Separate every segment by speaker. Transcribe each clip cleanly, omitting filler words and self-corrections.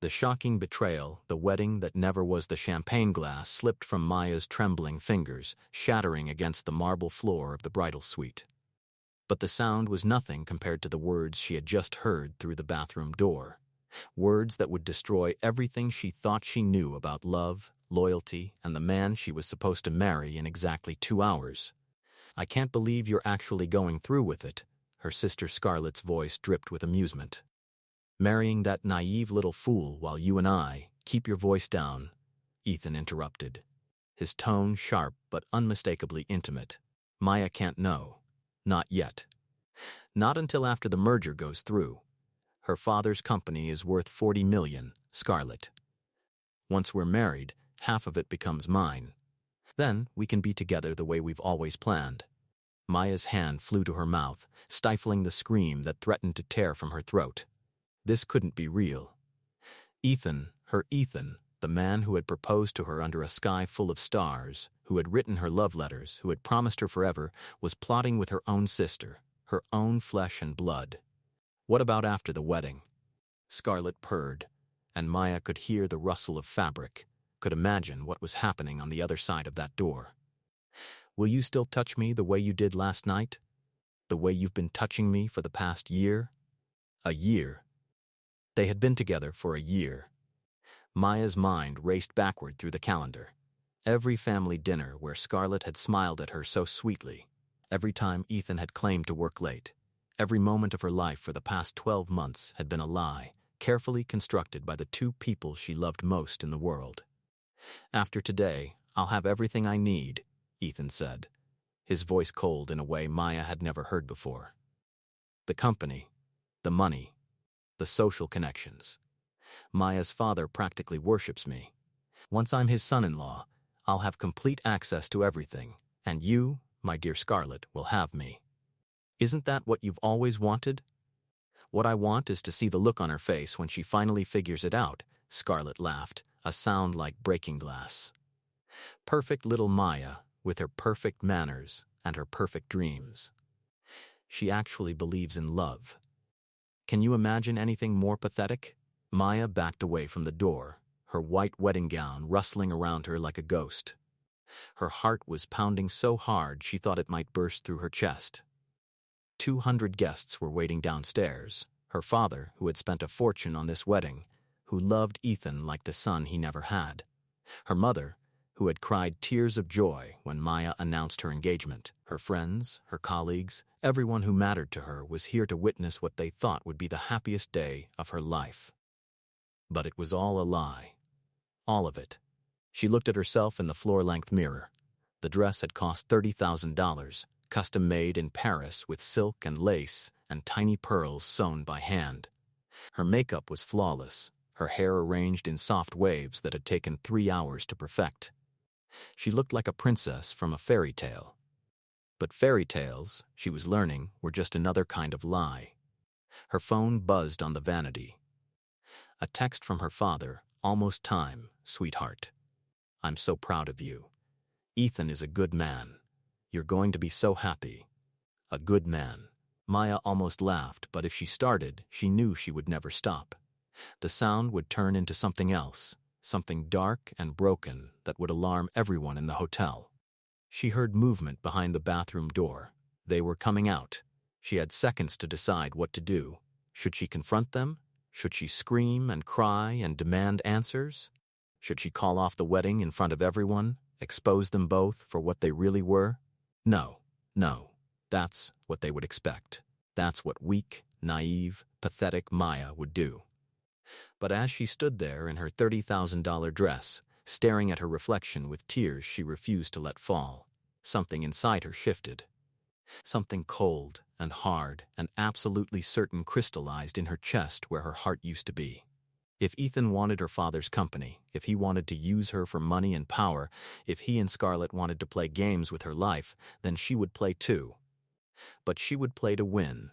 Speaker 1: The shocking betrayal, the wedding that never was, the champagne glass slipped from Maya's trembling fingers, shattering against the marble floor of the bridal suite. But the sound was nothing compared to the words she had just heard through the bathroom door. Words that would destroy everything she thought she knew about love, loyalty, and the man she was supposed to marry in exactly 2 hours. "I can't believe you're actually going through with it," her sister Scarlett's voice dripped with amusement. "Marrying that naive little fool while you and I—" "Keep your voice down," Ethan interrupted, his tone sharp but unmistakably intimate. "Maya can't know. Not yet. Not until after the merger goes through. Her father's company is worth $40 million, Scarlett. Once we're married, half of it becomes mine. Then we can be together the way we've always planned." Maya's hand flew to her mouth, stifling the scream that threatened to tear from her throat. This couldn't be real. Ethan, her Ethan, the man who had proposed to her under a sky full of stars, who had written her love letters, who had promised her forever, was plotting with her own sister, her own flesh and blood. What about after the wedding? Scarlett purred, and Maya could hear the rustle of fabric, could imagine what was happening on the other side of that door. "Will you still touch me the way you did last night? The way you've been touching me for the past year?" A year. They had been together for a year. Maya's mind raced backward through the calendar. Every family dinner where Scarlett had smiled at her so sweetly. Every time Ethan had claimed to work late. Every moment of her life for the past 12 months had been a lie, carefully constructed by the two people she loved most in the world. "After today, I'll have everything I need," Ethan said, his voice cold in a way Maya had never heard before. "The company, the money, the social connections. Maya's father practically worships me. Once I'm his son-in-law, I'll have complete access to everything, and you, my dear Scarlett, will have me. Isn't that what you've always wanted?" "What I want is to see the look on her face when she finally figures it out," Scarlett laughed, a sound like breaking glass. Perfect little Maya, with her perfect manners and her perfect dreams. She actually believes in love. Can you imagine anything more pathetic? Maya backed away from the door, her white wedding gown rustling around her like a ghost. Her heart was pounding so hard she thought it might burst through her chest. 200 guests were waiting downstairs. Her father, who had spent a fortune on this wedding, who loved Ethan like the son he never had. Her mother, who had cried tears of joy when Maya announced her engagement. Her friends, her colleagues, everyone who mattered to her was here to witness what they thought would be the happiest day of her life. But it was all a lie. All of it. She looked at herself in the floor-length mirror. The dress had cost $30,000, custom-made in Paris with silk and lace and tiny pearls sewn by hand. Her makeup was flawless, her hair arranged in soft waves that had taken 3 hours to perfect. She looked like a princess from a fairy tale. But fairy tales, she was learning, were just another kind of lie. Her phone buzzed on the vanity. A text from her father, "Almost time, sweetheart. I'm so proud of you. Ethan is a good man. You're going to be so happy. A good man." Maya almost laughed, but if she started, she knew she would never stop. The sound would turn into something else, something dark and broken that would alarm everyone in the hotel. She heard movement behind the bathroom door. They were coming out. She had seconds to decide what to do. Should she confront them? Should she scream and cry and demand answers? Should she call off the wedding in front of everyone, expose them both for what they really were? No. That's what they would expect. That's what weak, naive, pathetic Maya would do. But as she stood there in her $30,000 dress, staring at her reflection with tears she refused to let fall, something inside her shifted. Something cold and hard and absolutely certain crystallized in her chest where her heart used to be. If Ethan wanted her father's company, if he wanted to use her for money and power, if he and Scarlett wanted to play games with her life, then she would play too. But she would play to win.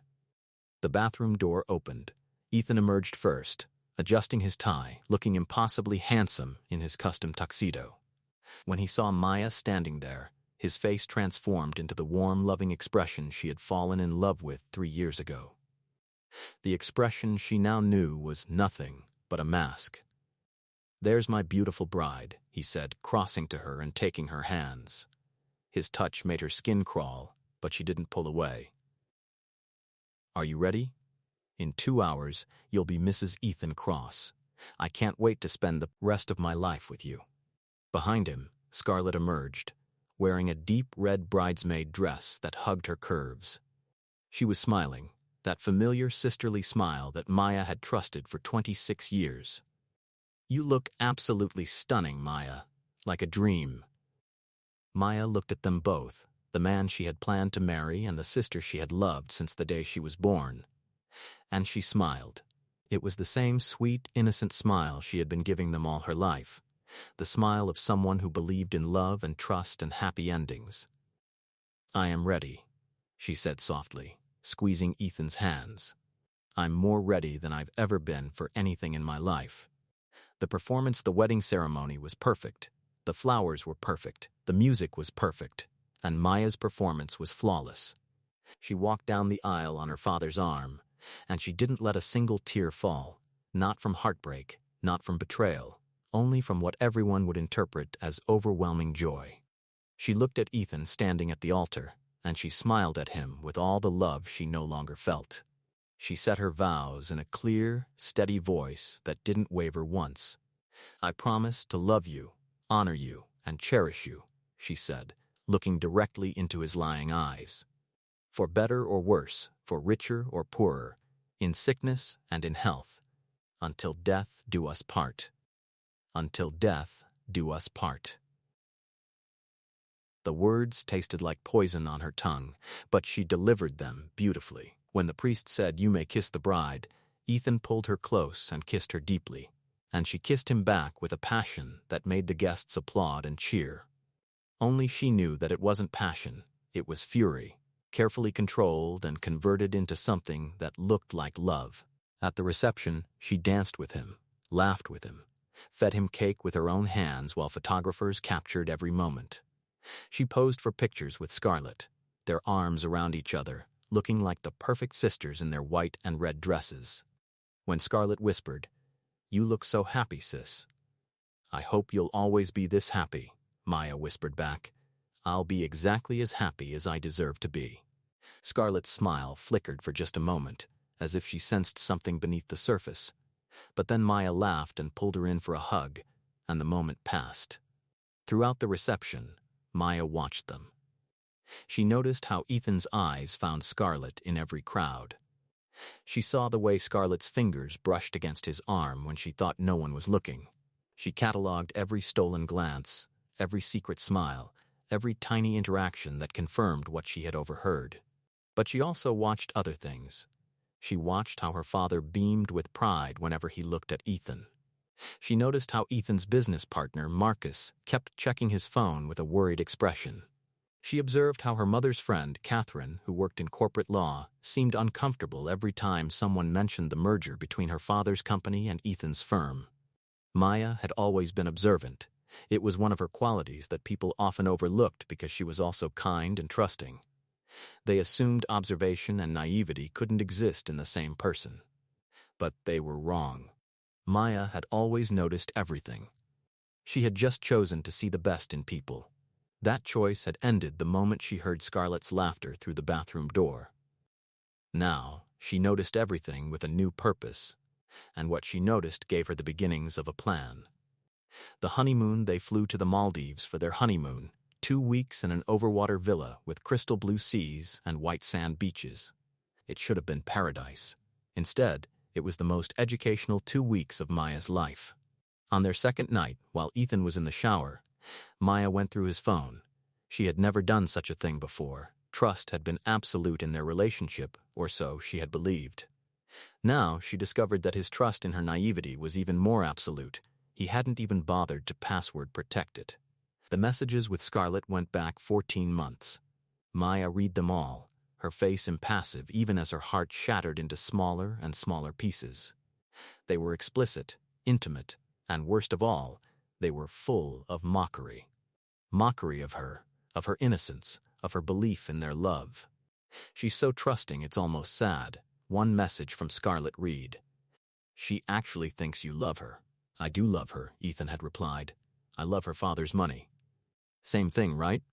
Speaker 1: The bathroom door opened. Ethan emerged first, adjusting his tie, looking impossibly handsome in his custom tuxedo. When he saw Maya standing there, his face transformed into the warm, loving expression she had fallen in love with 3 years ago. The expression she now knew was nothing but a mask. "There's my beautiful bride," he said, crossing to her and taking her hands. His touch made her skin crawl, but she didn't pull away. "Are you ready? In 2 hours, you'll be Mrs. Ethan Cross. I can't wait to spend the rest of my life with you." Behind him, Scarlett emerged, wearing a deep red bridesmaid dress that hugged her curves. She was smiling, that familiar sisterly smile that Maya had trusted for 26 years. "You look absolutely stunning, Maya, like a dream." Maya looked at them both, the man she had planned to marry and the sister she had loved since the day she was born. And she smiled. It was the same sweet, innocent smile she had been giving them all her life, the smile of someone who believed in love and trust and happy endings. "I am ready," she said softly, squeezing Ethan's hands. "I'm more ready than I've ever been for anything in my life." The performance, the wedding ceremony, was perfect. The flowers were perfect, the music was perfect, and Maya's performance was flawless. She walked down the aisle on her father's arm, and she didn't let a single tear fall, not from heartbreak, not from betrayal, only from what everyone would interpret as overwhelming joy. She looked at Ethan standing at the altar, and she smiled at him with all the love she no longer felt. She said her vows in a clear, steady voice that didn't waver once. "I promise to love you, honor you, and cherish you," she said, looking directly into his lying eyes. "For better or worse, for richer or poorer, in sickness and in health, until death do us part. Until death do us part." The words tasted like poison on her tongue, but she delivered them beautifully. When the priest said, "You may kiss the bride," Ethan pulled her close and kissed her deeply, and she kissed him back with a passion that made the guests applaud and cheer. Only she knew that it wasn't passion, it was fury, carefully controlled and converted into something that looked like love. At the reception, she danced with him, laughed with him, fed him cake with her own hands while photographers captured every moment. She posed for pictures with Scarlett, their arms around each other, looking like the perfect sisters in their white and red dresses. When Scarlett whispered, "You look so happy, sis." "I hope you'll always be this happy," Maya whispered back. "I'll be exactly as happy as I deserve to be." Scarlett's smile flickered for just a moment, as if she sensed something beneath the surface. But then Maya laughed and pulled her in for a hug, and the moment passed. Throughout the reception, Maya watched them. She noticed how Ethan's eyes found Scarlett in every crowd. She saw the way Scarlett's fingers brushed against his arm when she thought no one was looking. She catalogued every stolen glance, every secret smile, every tiny interaction that confirmed what she had overheard. But she also watched other things. She watched how her father beamed with pride whenever he looked at Ethan. She noticed how Ethan's business partner, Marcus, kept checking his phone with a worried expression. She observed how her mother's friend, Catherine, who worked in corporate law, seemed uncomfortable every time someone mentioned the merger between her father's company and Ethan's firm. Maya had always been observant. It was one of her qualities that people often overlooked because she was also kind and trusting. They assumed observation and naivety couldn't exist in the same person. But they were wrong. Maya had always noticed everything. She had just chosen to see the best in people. That choice had ended the moment she heard Scarlett's laughter through the bathroom door. Now, she noticed everything with a new purpose, and what she noticed gave her the beginnings of a plan. The honeymoon, they flew to the Maldives for their honeymoon, 2 weeks in an overwater villa with crystal blue seas and white sand beaches. It should have been paradise. Instead, it was the most educational 2 weeks of Maya's life. On their second night, while Ethan was in the shower, Maya went through his phone. She had never done such a thing before. Trust had been absolute in their relationship, or so she had believed. Now she discovered that his trust in her naivety was even more absolute. He hadn't even bothered to password protect it. The messages with Scarlett went back 14 months. Maya read them all, her face impassive even as her heart shattered into smaller and smaller pieces. They were explicit, intimate, and worst of all, they were full of mockery. Mockery of her innocence, of her belief in their love. "She's so trusting it's almost sad." One message from Scarlett read, She actually thinks you love her. I do love her, Ethan had replied. I love her father's money. Same thing, right?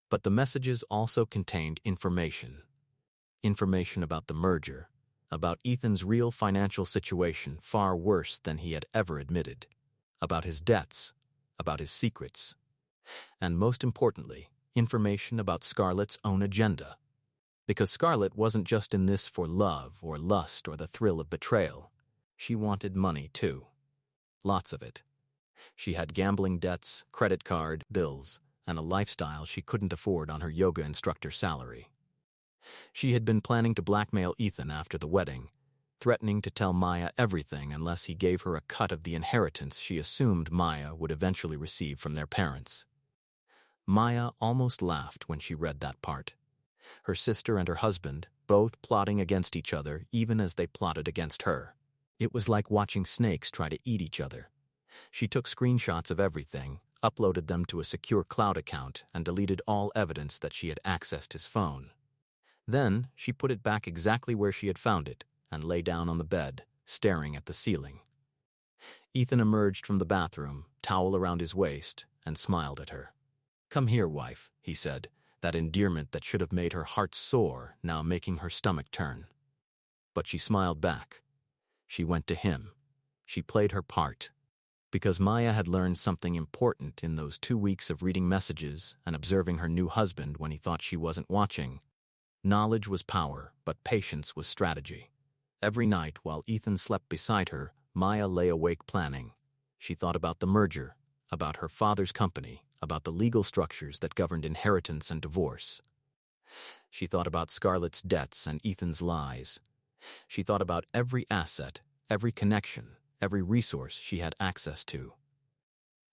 Speaker 1: But the messages also contained information. Information about the merger, about Ethan's real financial situation far worse than he had ever admitted, about his debts, about his secrets, and most importantly, information about Scarlett's own agenda. Because Scarlett wasn't just in this for love or lust or the thrill of betrayal. She wanted money too. Lots of it. She had gambling debts, credit card bills, and a lifestyle she couldn't afford on her yoga instructor salary. She had been planning to blackmail Ethan after the wedding, threatening to tell Maya everything unless he gave her a cut of the inheritance she assumed Maya would eventually receive from their parents. Maya almost laughed when she read that part. Her sister and her husband, both plotting against each other even as they plotted against her. It was like watching snakes try to eat each other. She took screenshots of everything, uploaded them to a secure cloud account, and deleted all evidence that she had accessed his phone. Then she put it back exactly where she had found it and lay down on the bed, staring at the ceiling. Ethan emerged from the bathroom, towel around his waist, and smiled at her. "Come here, wife," he said, that endearment that should have made her heart soar now making her stomach turn. But she smiled back. She went to him. She played her part. Because Maya had learned something important in those 2 weeks of reading messages and observing her new husband when he thought she wasn't watching. Knowledge was power, but patience was strategy. Every night while Ethan slept beside her, Maya lay awake planning. She thought about the merger, about her father's company, about the legal structures that governed inheritance and divorce. She thought about Scarlett's debts and Ethan's lies. She thought about every asset, every connection, every resource she had access to.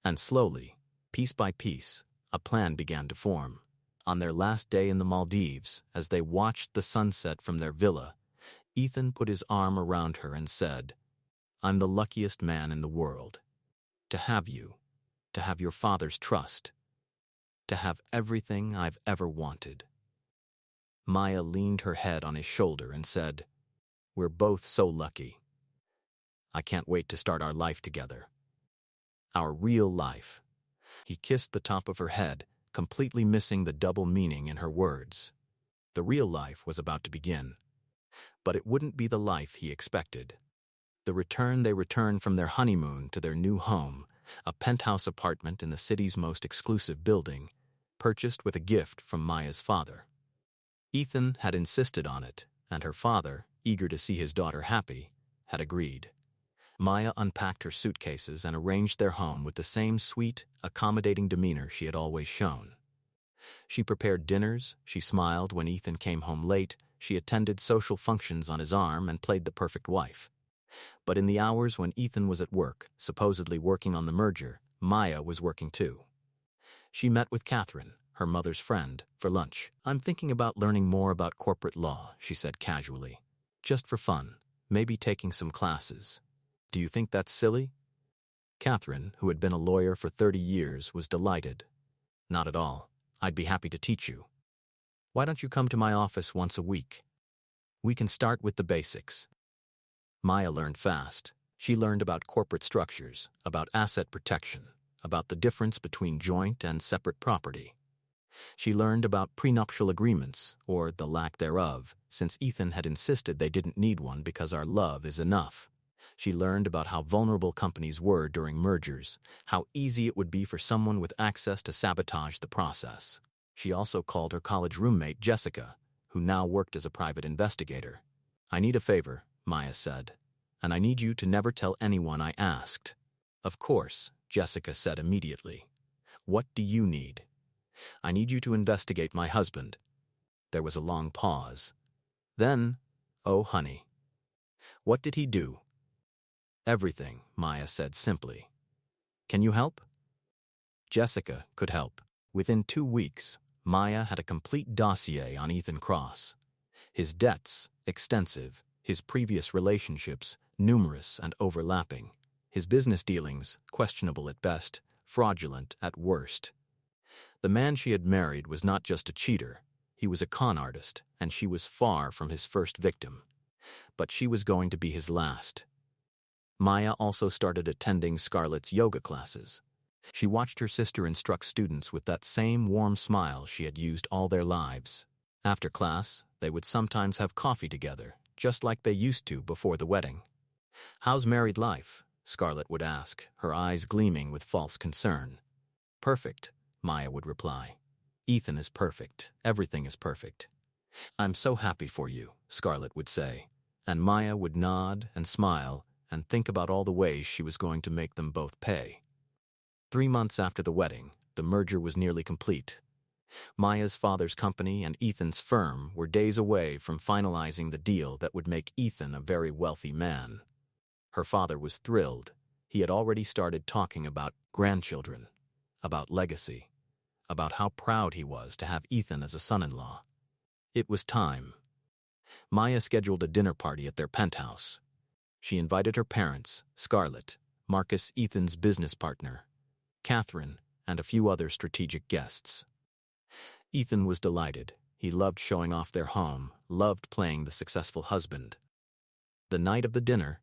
Speaker 1: And slowly, piece by piece, a plan began to form. On their last day in the Maldives, as they watched the sunset from their villa, Ethan put his arm around her and said, "I'm the luckiest man in the world. To have you, to have your father's trust, to have everything I've ever wanted." Maya leaned her head on his shoulder and said, "We're both so lucky. I can't wait to start our life together. Our real life." He kissed the top of her head, completely missing the double meaning in her words. The real life was about to begin. But it wouldn't be the life he expected. They returned from their honeymoon to their new home, a penthouse apartment in the city's most exclusive building, purchased with a gift from Maya's father. Ethan had insisted on it, and her father, eager to see his daughter happy, had agreed. Maya unpacked her suitcases and arranged their home with the same sweet, accommodating demeanor she had always shown. She prepared dinners, she smiled when Ethan came home late, she attended social functions on his arm and played the perfect wife. But in the hours when Ethan was at work, supposedly working on the merger, Maya was working too. She met with Catherine, her mother's friend, for lunch. "I'm thinking about learning more about corporate law," she said casually. "Just for fun, maybe taking some classes. Do you think that's silly?" Catherine, who had been a lawyer for 30 years, was delighted. "Not at all. I'd be happy to teach you. Why don't you come to my office once a week? We can start with the basics." Maya learned fast. She learned about corporate structures, about asset protection, about the difference between joint and separate property. She learned about prenuptial agreements, or the lack thereof, since Ethan had insisted they didn't need one because our love is enough. She learned about how vulnerable companies were during mergers, how easy it would be for someone with access to sabotage the process. She also called her college roommate, Jessica, who now worked as a private investigator. "I need a favor," Maya said, "and I need you to never tell anyone I asked." "Of course," Jessica said immediately. "What do you need?" "I need you to investigate my husband." There was a long pause. Then, "Oh, honey. What did he do?" "Everything," Maya said simply. "Can you help?" Jessica could help. Within 2 weeks, Maya had a complete dossier on Ethan Cross. His debts, extensive, his previous relationships, numerous and overlapping, his business dealings, questionable at best, fraudulent at worst. The man she had married was not just a cheater, he was a con artist, and she was far from his first victim. But she was going to be his last. Maya also started attending Scarlett's yoga classes. She watched her sister instruct students with that same warm smile she had used all their lives. After class, they would sometimes have coffee together, just like they used to before the wedding. "How's married life?" Scarlett would ask, her eyes gleaming with false concern. "Perfect," Maya would reply. "Ethan is perfect. Everything is perfect." "I'm so happy for you," Scarlett would say, and Maya would nod and smile and think about all the ways she was going to make them both pay. 3 months after the wedding, the merger was nearly complete. Maya's father's company and Ethan's firm were days away from finalizing the deal that would make Ethan a very wealthy man. Her father was thrilled. He had already started talking about grandchildren, about legacy, about how proud he was to have Ethan as a son-in-law. It was time. Maya scheduled a dinner party at their penthouse. She invited her parents, Scarlett, Marcus, Ethan's business partner, Catherine, and a few other strategic guests. Ethan was delighted. He loved showing off their home, loved playing the successful husband. The night of the dinner,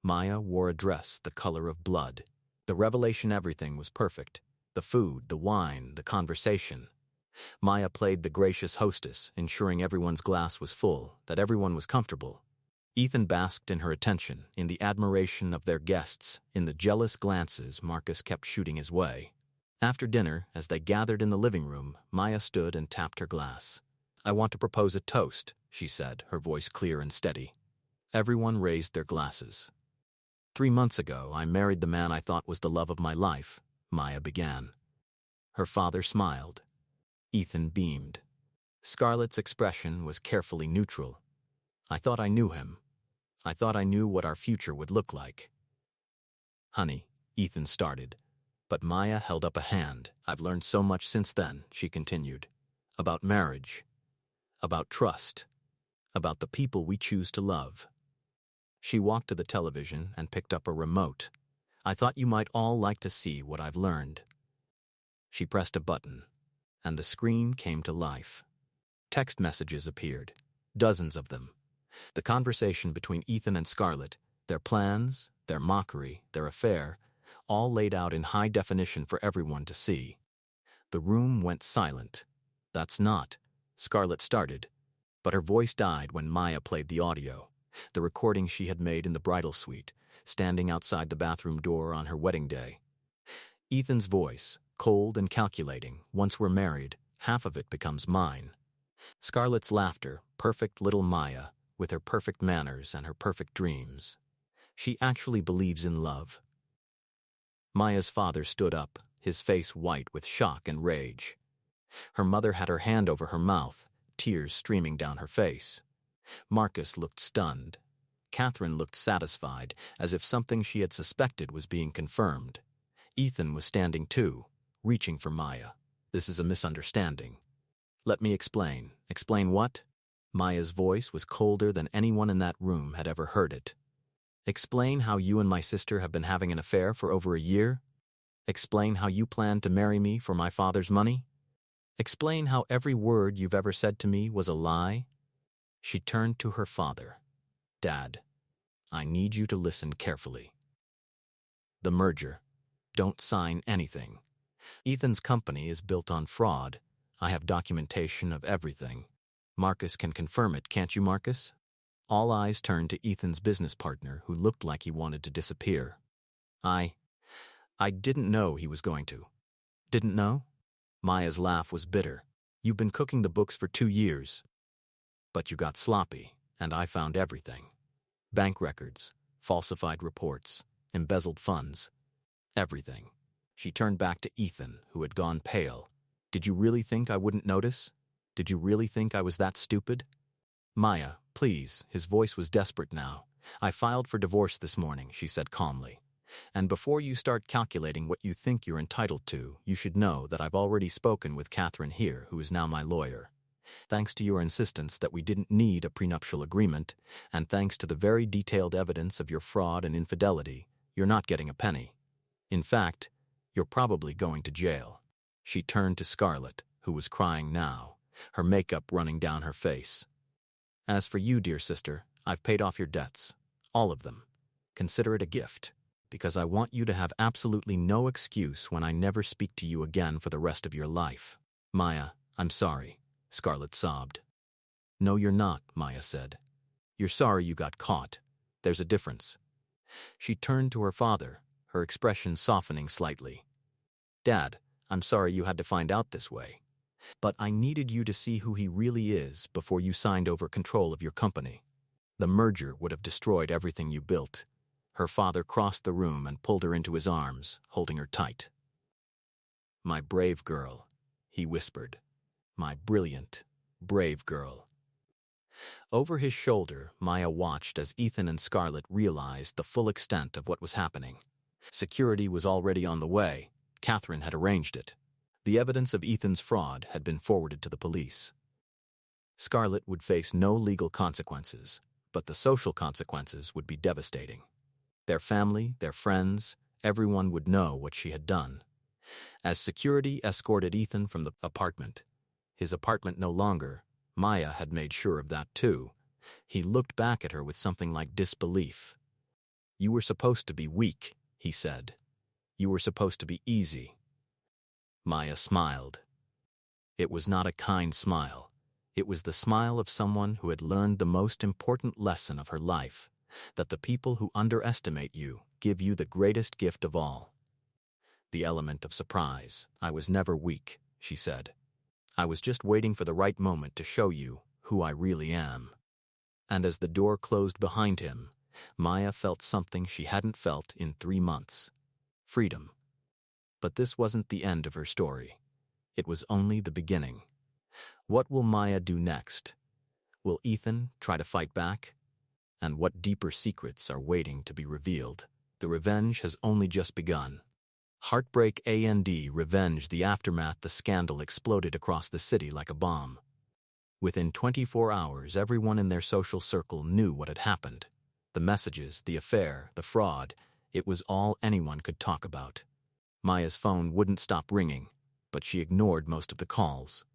Speaker 1: Maya wore a dress the color of blood. The revelation everything was perfect. The food, the wine, the conversation. Maya played the gracious hostess, ensuring everyone's glass was full, that everyone was comfortable. Ethan basked in her attention, in the admiration of their guests, in the jealous glances Marcus kept shooting his way. After dinner, as they gathered in the living room, Maya stood and tapped her glass. "I want to propose a toast," she said, her voice clear and steady. Everyone raised their glasses. "3 months ago, I married the man I thought was the love of my life," Maya began. Her father smiled. Ethan beamed. Scarlett's expression was carefully neutral. "I thought I knew him. I thought I knew what our future would look like." "Honey," Ethan started, but Maya held up a hand. "I've learned so much since then," she continued. "About marriage, about trust, about the people we choose to love." She walked to the television and picked up a remote. "I thought you might all like to see what I've learned." She pressed a button, and the screen came to life. Text messages appeared, dozens of them. The conversation between Ethan and Scarlett, their plans, their mockery, their affair, all laid out in high definition for everyone to see. The room went silent. "That's not," Scarlett started, but her voice died when Maya played the audio, the recording she had made in the bridal suite, standing outside the bathroom door on her wedding day. Ethan's voice, cold and calculating. "Once we're married, half of it becomes mine." Scarlett's laughter, perfect little Maya, with her perfect manners and her perfect dreams. "She actually believes in love." Maya's father stood up, his face white with shock and rage. Her mother had her hand over her mouth, tears streaming down her face. Marcus looked stunned. Catherine looked satisfied, as if something she had suspected was being confirmed. Ethan was standing too, reaching for Maya. "This is a misunderstanding." "Let me explain." "Explain what?" Maya's voice was colder than anyone in that room had ever heard it. "Explain how you and my sister have been having an affair for over a year? Explain how you planned to marry me for my father's money? Explain how every word you've ever said to me was a lie?" She turned to her father. "Dad, I need you to listen carefully. The merger. Don't sign anything. Ethan's company is built on fraud. I have documentation of everything. Marcus can confirm it, can't you, Marcus?" All eyes turned to Ethan's business partner, who looked like he wanted to disappear. I didn't know he was going to." "Didn't know?" Maya's laugh was bitter. "You've been cooking the books for 2 years. But you got sloppy, and I found everything. Bank records, falsified reports, embezzled funds. Everything." She turned back to Ethan, who had gone pale. "Did you really think I wouldn't notice? Did you really think I was that stupid?" "Maya, please," his voice was desperate now. "I filed for divorce this morning," she said calmly. "And before you start calculating what you think you're entitled to, you should know that I've already spoken with Catherine here, who is now my lawyer. Thanks to your insistence that we didn't need a prenuptial agreement, and thanks to the very detailed evidence of your fraud and infidelity, you're not getting a penny. In fact, you're probably going to jail." She turned to Scarlett, who was crying now, her makeup running down her face. "As for you, dear sister, I've paid off your debts. All of them. Consider it a gift, because I want you to have absolutely no excuse when I never speak to you again for the rest of your life. Maya, I'm sorry, Scarlett sobbed. No, you're not, Maya said. You're sorry you got caught. There's a difference. She turned to her father, her expression softening slightly. Dad, I'm sorry you had to find out this way. But I needed you to see who he really is before you signed over control of your company. The merger would have destroyed everything you built. Her father crossed the room and pulled her into his arms, holding her tight. My brave girl, he whispered. My brilliant, brave girl. Over his shoulder, Maya watched as Ethan and Scarlett realized the full extent of what was happening. Security was already on the way. Catherine had arranged it. The evidence of Ethan's fraud had been forwarded to the police. Scarlett would face no legal consequences, but the social consequences would be devastating. Their family, their friends, everyone would know what she had done. As security escorted Ethan from the apartment, his apartment no longer, Maya had made sure of that too, he looked back at her with something like disbelief. You were supposed to be weak, he said. You were supposed to be easy. Maya smiled. It was not a kind smile. It was the smile of someone who had learned the most important lesson of her life, that the people who underestimate you give you the greatest gift of all. The element of surprise. I was never weak, she said. I was just waiting for the right moment to show you who I really am. And as the door closed behind him, Maya felt something she hadn't felt in 3 months. Freedom. But this wasn't the end of her story. It was only the beginning. What will Maya do next? Will Ethan try to fight back? And what deeper secrets are waiting to be revealed? The revenge has only just begun. Heartbreak and revenge. The aftermath. The scandal exploded across the city like a bomb. Within 24 hours, everyone in their social circle knew what had happened. The messages, the affair, the fraud, it was all anyone could talk about. Maya's phone wouldn't stop ringing, but she ignored most of the calls.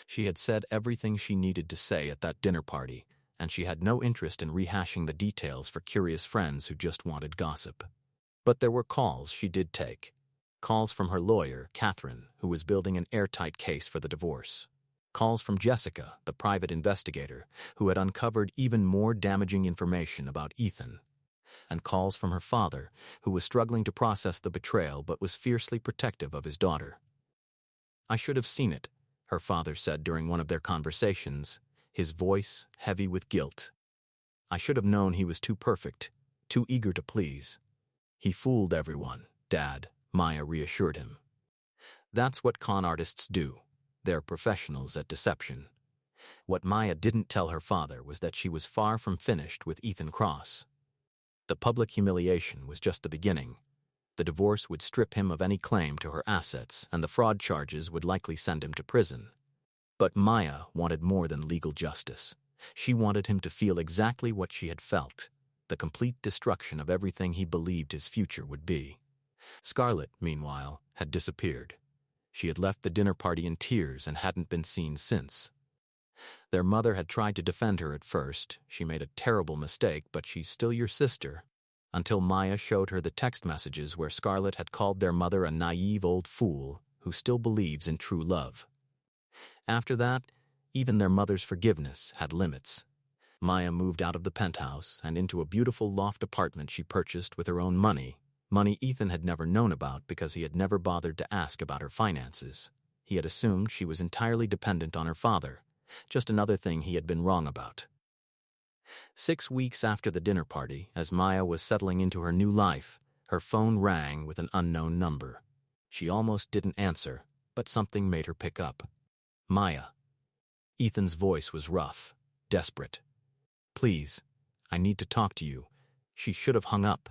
Speaker 1: She had said everything she needed to say at that dinner party, and she had no interest in rehashing the details for curious friends who just wanted gossip. But there were calls she did take. Calls from her lawyer, Catherine, who was building an airtight case for the divorce. Calls from Jessica, the private investigator, who had uncovered even more damaging information about Ethan. And calls from her father, who was struggling to process the betrayal but was fiercely protective of his daughter. I should have seen it, her father said during one of their conversations, his voice heavy with guilt. I should have known he was too perfect, too eager to please. He fooled everyone, Dad, Maya reassured him. That's what con artists do. They're professionals at deception. What Maya didn't tell her father was that she was far from finished with Ethan Cross. The public humiliation was just the beginning. The divorce would strip him of any claim to her assets, and the fraud charges would likely send him to prison. But Maya wanted more than legal justice. She wanted him to feel exactly what she had felt, the complete destruction of everything he believed his future would be. Scarlett, meanwhile, had disappeared. She had left the dinner party in tears and hadn't been seen since. Their mother had tried to defend her at first. She made a terrible mistake, but she's still your sister. Until Maya showed her the text messages where Scarlett had called their mother a naive old fool who still believes in true love. After that, even their mother's forgiveness had limits. Maya moved out of the penthouse and into a beautiful loft apartment she purchased with her own money Ethan had never known about because he had never bothered to ask about her finances. He had assumed she was entirely dependent on her father, just another thing he had been wrong about. 6 weeks after the dinner party, as Maya was settling into her new life, her phone rang with an unknown number. She almost didn't answer, but something made her pick up. Maya. Ethan's voice was rough, desperate. Please, I need to talk to you. She should have hung up.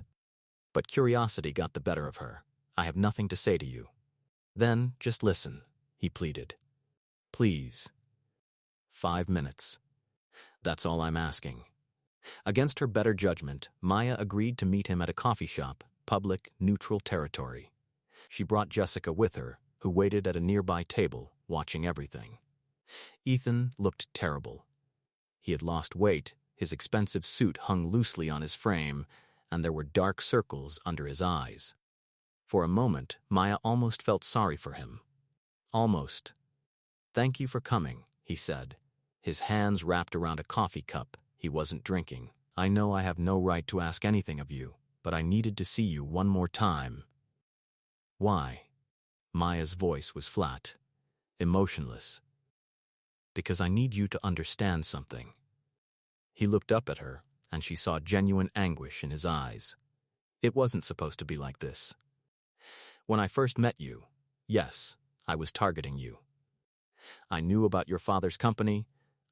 Speaker 1: But curiosity got the better of her. I have nothing to say to you. Then just listen, he pleaded. Please. 5 minutes. That's all I'm asking. Against her better judgment, Maya agreed to meet him at a coffee shop, public, neutral territory. She brought Jessica with her, who waited at a nearby table, watching everything. Ethan looked terrible. He had lost weight, his expensive suit hung loosely on his frame, and there were dark circles under his eyes. For a moment, Maya almost felt sorry for him. Almost. "Thank you for coming," he said, his hands wrapped around a coffee cup he wasn't drinking. "I know I have no right to ask anything of you, but I needed to see you one more time." "Why?" Maya's voice was flat, emotionless. "Because I need you to understand something." He looked up at her, and she saw genuine anguish in his eyes. "It wasn't supposed to be like this. When I first met you, yes, I was targeting you. I knew about your father's company,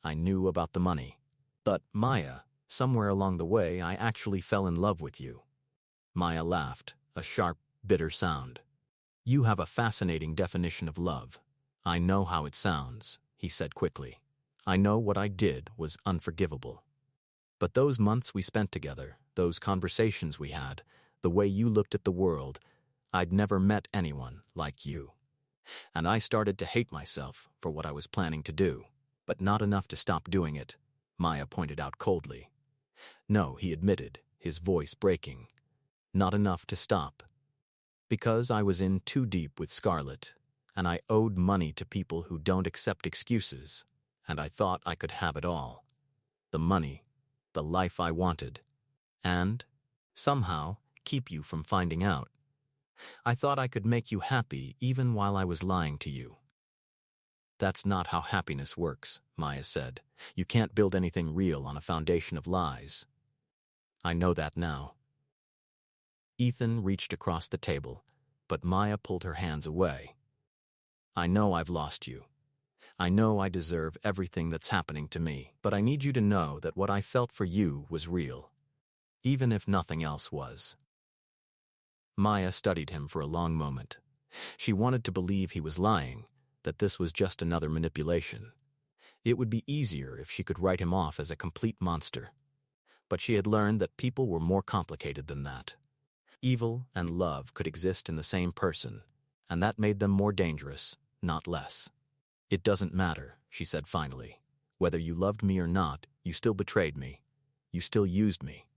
Speaker 1: I knew about the money. But, Maya, somewhere along the way I actually fell in love with you." Maya laughed, a sharp, bitter sound. "You have a fascinating definition of love. I know how it sounds," he said quickly. "I know what I did was unforgivable. But those months we spent together, those conversations we had, the way you looked at the world, I'd never met anyone like you. And I started to hate myself for what I was planning to do, but not enough to stop doing it," Maya pointed out coldly. "No," he admitted, his voice breaking. "Not enough to stop. Because I was in too deep with Scarlett, and I owed money to people who don't accept excuses, and I thought I could have it all. The money, the life I wanted, and, somehow, keep you from finding out. I thought I could make you happy even while I was lying to you." "That's not how happiness works," Maya said. "You can't build anything real on a foundation of lies." "I know that now." Ethan reached across the table, but Maya pulled her hands away. "I know I've lost you. I know I deserve everything that's happening to me, but I need you to know that what I felt for you was real, even if nothing else was." Maya studied him for a long moment. She wanted to believe he was lying, that this was just another manipulation. It would be easier if she could write him off as a complete monster. But she had learned that people were more complicated than that. Evil and love could exist in the same person, and that made them more dangerous, not less. "It doesn't matter," she said finally. "Whether you loved me or not, you still betrayed me. You still used me.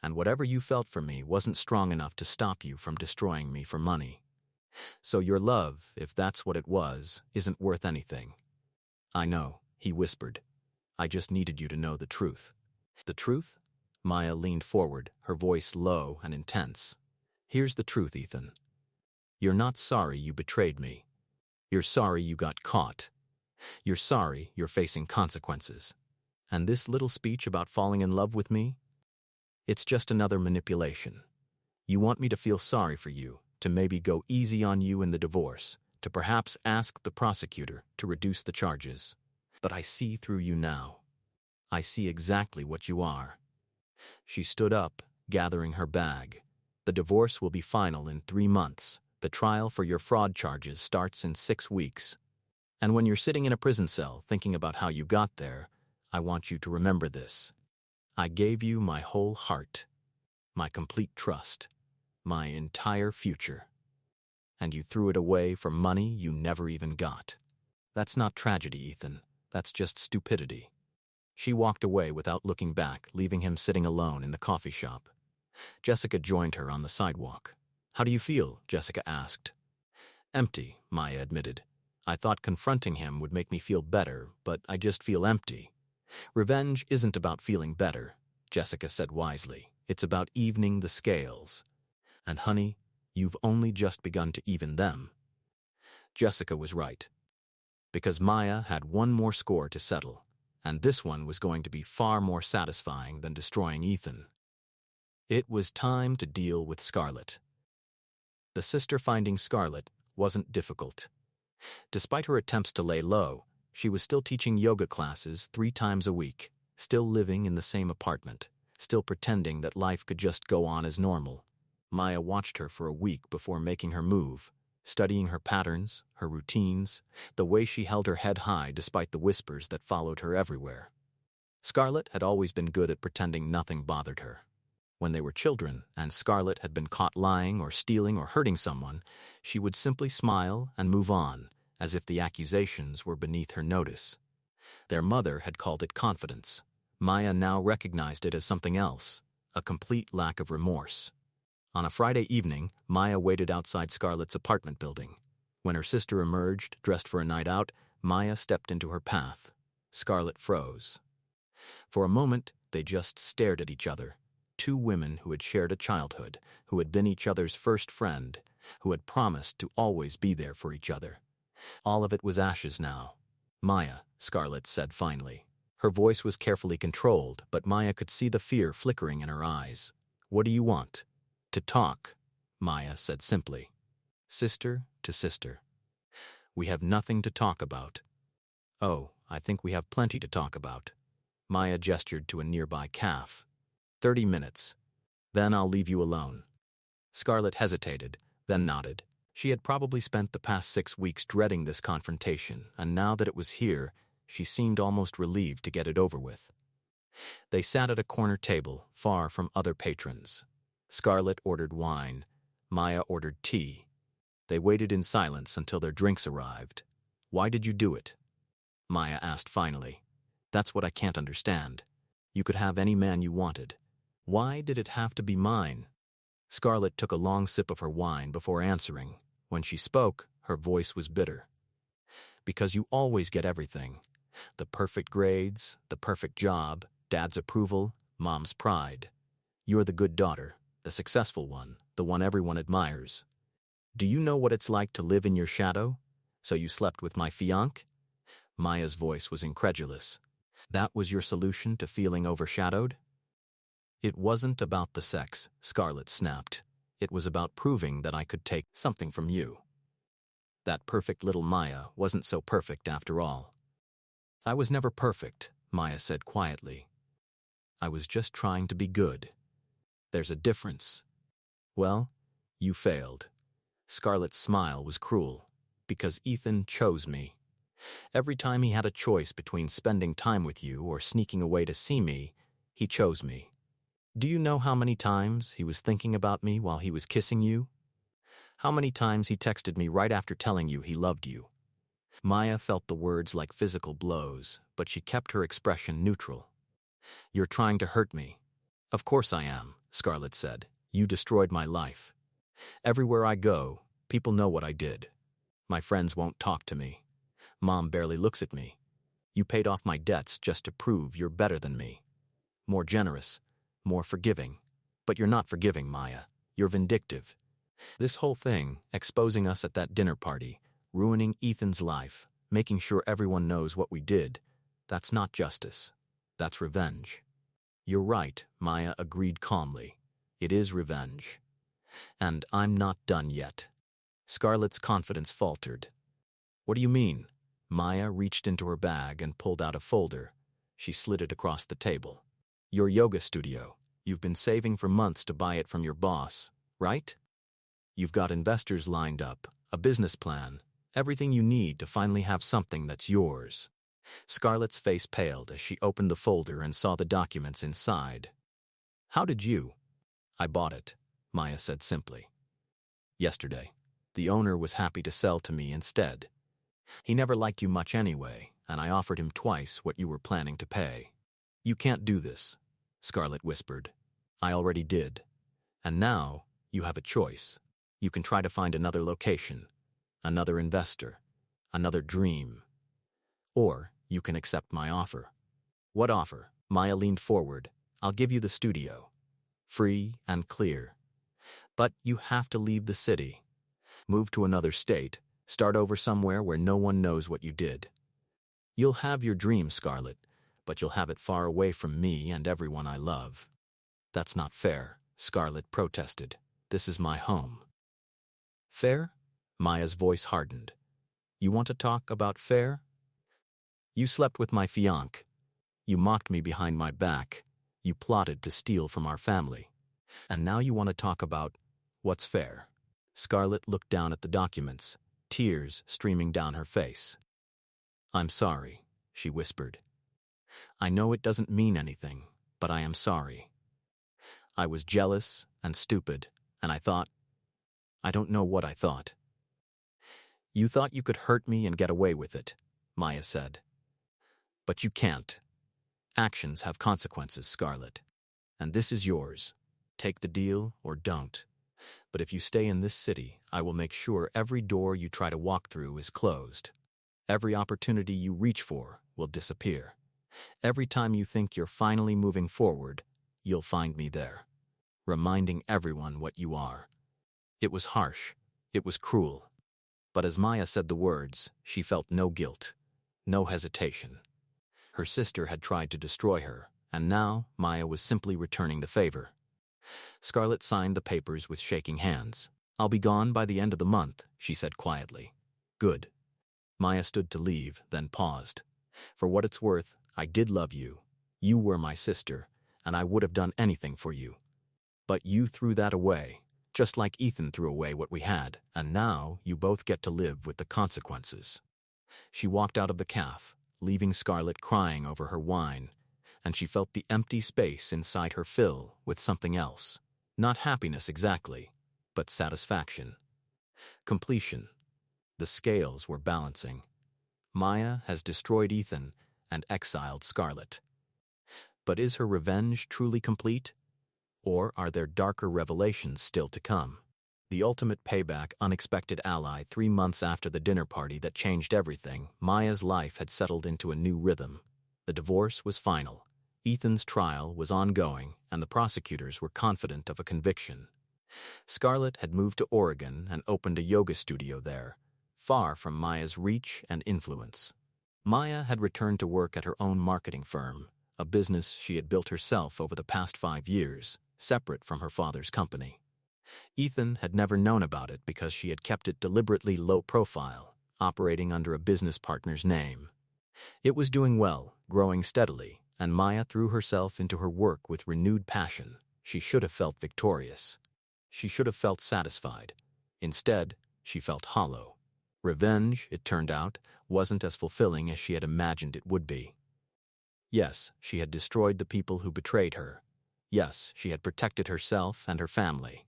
Speaker 1: And whatever you felt for me wasn't strong enough to stop you from destroying me for money. So your love, if that's what it was, isn't worth anything." "I know," he whispered. "I just needed you to know the truth." "The truth?" Maya leaned forward, her voice low and intense. "Here's the truth, Ethan. You're not sorry you betrayed me. You're sorry you got caught. You're sorry you're facing consequences. And this little speech about falling in love with me? It's just another manipulation. You want me to feel sorry for you, to maybe go easy on you in the divorce, to perhaps ask the prosecutor to reduce the charges. But I see through you now. I see exactly what you are." She stood up, gathering her bag. "The divorce will be final in 3 months. The trial for your fraud charges starts in 6 weeks. And when you're sitting in a prison cell thinking about how you got there, I want you to remember this. I gave you my whole heart, my complete trust, my entire future. And you threw it away for money you never even got. That's not tragedy, Ethan. That's just stupidity." She walked away without looking back, leaving him sitting alone in the coffee shop. Jessica joined her on the sidewalk. "How do you feel?" Jessica asked. "Empty," Maya admitted. "I thought confronting him would make me feel better, but I just feel empty." "Revenge isn't about feeling better," Jessica said wisely. "It's about evening the scales. And honey, you've only just begun to even them." Jessica was right. Because Maya had one more score to settle, and this one was going to be far more satisfying than destroying Ethan. It was time to deal with Scarlett. The sister finding Scarlett wasn't difficult. Despite her attempts to lay low, she was still teaching yoga classes 3 times a week, still living in the same apartment, still pretending that life could just go on as normal. Maya watched her for a week before making her move, studying her patterns, her routines, the way she held her head high despite the whispers that followed her everywhere. Scarlett had always been good at pretending nothing bothered her. When they were children and Scarlett had been caught lying or stealing or hurting someone, she would simply smile and move on, as if the accusations were beneath her notice. Their mother had called it confidence. Maya now recognized it as something else, a complete lack of remorse. On a Friday evening, Maya waited outside Scarlett's apartment building. When her sister emerged, dressed for a night out, Maya stepped into her path. Scarlett froze. For a moment, they just stared at each other. Two women who had shared a childhood, who had been each other's first friend, who had promised to always be there for each other. All of it was ashes now. Maya, Scarlett said finally. Her voice was carefully controlled, but Maya could see the fear flickering in her eyes. What do you want? To talk, Maya said simply. Sister to sister. We have nothing to talk about. Oh, I think we have plenty to talk about. Maya gestured to a nearby calf. 30 minutes. Then I'll leave you alone. Scarlett hesitated, then nodded. She had probably spent the past 6 weeks dreading this confrontation, and now that it was here, she seemed almost relieved to get it over with. They sat at a corner table, far from other patrons. Scarlett ordered wine. Maya ordered tea. They waited in silence until their drinks arrived. Why did you do it? Maya asked finally. That's what I can't understand. You could have any man you wanted. Why did it have to be mine? Scarlett took a long sip of her wine before answering. When she spoke, her voice was bitter. Because you always get everything. The perfect grades, the perfect job, Dad's approval, Mom's pride. You're the good daughter, the successful one, the one everyone admires. Do you know what it's like to live in your shadow? So you slept with my fiancé? Maya's voice was incredulous. That was your solution to feeling overshadowed? It wasn't about the sex, Scarlett snapped. It was about proving that I could take something from you. That perfect little Maya wasn't so perfect after all. I was never perfect, Maya said quietly. I was just trying to be good. There's a difference. Well, you failed. Scarlett's smile was cruel, because Ethan chose me. Every time he had a choice between spending time with you or sneaking away to see me, he chose me. Do you know how many times he was thinking about me while he was kissing you? How many times he texted me right after telling you he loved you? Maya felt the words like physical blows, but she kept her expression neutral. You're trying to hurt me. Of course I am, Scarlett said. You destroyed my life. Everywhere I go, people know what I did. My friends won't talk to me. Mom barely looks at me. You paid off my debts just to prove you're better than me. More generous, more forgiving. But you're not forgiving, Maya. You're vindictive. This whole thing, exposing us at that dinner party, ruining Ethan's life, making sure everyone knows what we did, that's not justice. That's revenge. You're right, Maya agreed calmly. It is revenge. And I'm not done yet. Scarlett's confidence faltered. What do you mean? Maya reached into her bag and pulled out a folder. She slid it across the table. Your yoga studio. You've been saving for months to buy it from your boss, right? You've got investors lined up, a business plan, everything you need to finally have something that's yours. Scarlett's face paled as she opened the folder and saw the documents inside. How did you? I bought it, Maya said simply. Yesterday. The owner was happy to sell to me instead. He never liked you much anyway, and I offered him twice what you were planning to pay. You can't do this, Scarlett whispered. I already did. And now you have a choice. You can try to find another location, another investor, another dream. Or you can accept my offer. What offer? Maya leaned forward. I'll give you the studio. Free and clear. But you have to leave the city. Move to another state. Start over somewhere where no one knows what you did. You'll have your dream, Scarlett, but you'll have it far away from me and everyone I love. That's not fair, Scarlett protested. This is my home. Fair? Maya's voice hardened. You want to talk about fair? You slept with my fiancé. You mocked me behind my back. You plotted to steal from our family. And now you want to talk about what's fair. Scarlett looked down at the documents, tears streaming down her face. I'm sorry, she whispered. I know it doesn't mean anything, but I am sorry. I was jealous and stupid, and I don't know what I thought. You thought you could hurt me and get away with it, Maya said. But you can't. Actions have consequences, Scarlett. And this is yours. Take the deal or don't. But if you stay in this city, I will make sure every door you try to walk through is closed. Every opportunity you reach for will disappear. Every time you think you're finally moving forward, you'll find me there, reminding everyone what you are. It was harsh. It was cruel. But as Maya said the words, she felt no guilt, no hesitation. Her sister had tried to destroy her, and now Maya was simply returning the favor. Scarlett signed the papers with shaking hands. "I'll be gone by the end of the month," she said quietly. "Good." Maya stood to leave, then paused. "For what it's worth, I did love you. You were my sister, and I would have done anything for you. But you threw that away, just like Ethan threw away what we had, and now you both get to live with the consequences." She walked out of the cafe, leaving Scarlett crying over her wine, and she felt the empty space inside her fill with something else. Not happiness exactly, but satisfaction. Completion. The scales were balancing. Maya has destroyed Ethan and exiled Scarlett. But is her revenge truly complete? Or are there darker revelations still to come? The ultimate payback, unexpected ally 3 months after the dinner party that changed everything, Maya's life had settled into a new rhythm. The divorce was final. Ethan's trial was ongoing, and the prosecutors were confident of a conviction. Scarlett had moved to Oregon and opened a yoga studio there, far from Maya's reach and influence. Maya had returned to work at her own marketing firm, a business she had built herself over the past 5 years, separate from her father's company. Ethan had never known about it because she had kept it deliberately low profile, operating under a business partner's name. It was doing well, growing steadily, and Maya threw herself into her work with renewed passion. She should have felt victorious. She should have felt satisfied. Instead, she felt hollow. Revenge, it turned out, wasn't as fulfilling as she had imagined it would be. Yes, she had destroyed the people who betrayed her. Yes, she had protected herself and her family.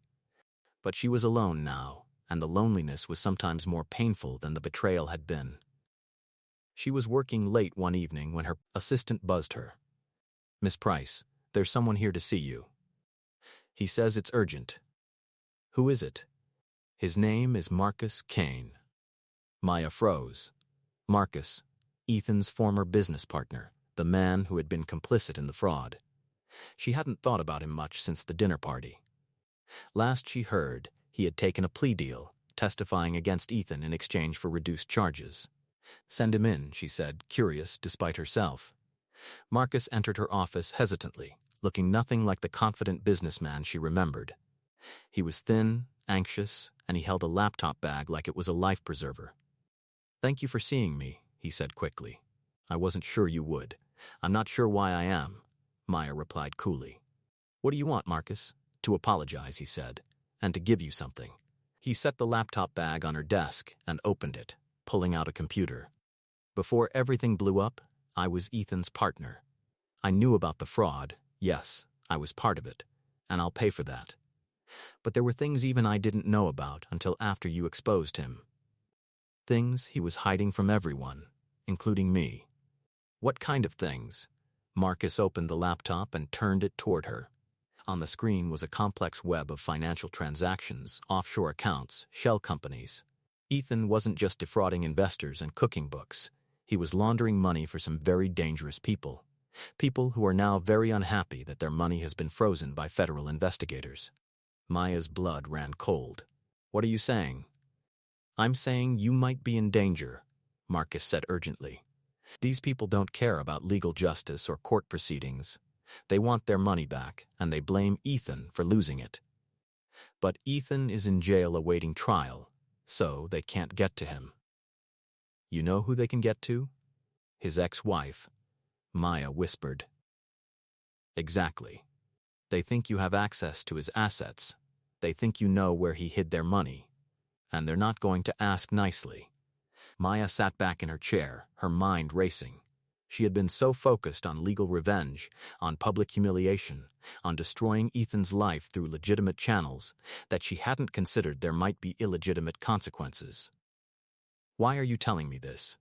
Speaker 1: But she was alone now, and the loneliness was sometimes more painful than the betrayal had been. She was working late one evening when her assistant buzzed her. "Miss Price, there's someone here to see you." "He says it's urgent." "Who is it?" "His name is Marcus Kane." Maya froze. Marcus, Ethan's former business partner, the man who had been complicit in the fraud. She hadn't thought about him much since the dinner party. Last she heard, he had taken a plea deal, testifying against Ethan in exchange for reduced charges. "Send him in," she said, curious despite herself. Marcus entered her office hesitantly, looking nothing like the confident businessman she remembered. He was thin, anxious, and he held a laptop bag like it was a life preserver. "Thank you for seeing me," he said quickly. "I wasn't sure you would. I'm not sure why I am," Maya replied coolly. "What do you want, Marcus?" "To apologize," he said, "and to give you something." He set the laptop bag on her desk and opened it, pulling out a computer. "Before everything blew up, I was Ethan's partner. I knew about the fraud, yes, I was part of it, and I'll pay for that. But there were things even I didn't know about until after you exposed him. Things he was hiding from everyone, including me." "What kind of things?" Marcus opened the laptop and turned it toward her. On the screen was a complex web of financial transactions, offshore accounts, shell companies. Ethan wasn't just defrauding investors and cooking books. He was laundering money for some very dangerous people. People who are now very unhappy that their money has been frozen by federal investigators. Maya's blood ran cold. "What are you saying?" "I'm saying you might be in danger," Marcus said urgently. "These people don't care about legal justice or court proceedings. They want their money back, and they blame Ethan for losing it. But Ethan is in jail awaiting trial, so they can't get to him." "You know who they can get to?" "His ex-wife," Maya whispered. "Exactly. They think you have access to his assets. They think you know where he hid their money. And they're not going to ask nicely." Maya sat back in her chair, her mind racing. She had been so focused on legal revenge, on public humiliation, on destroying Ethan's life through legitimate channels, that she hadn't considered there might be illegitimate consequences. "Why are you telling me this?"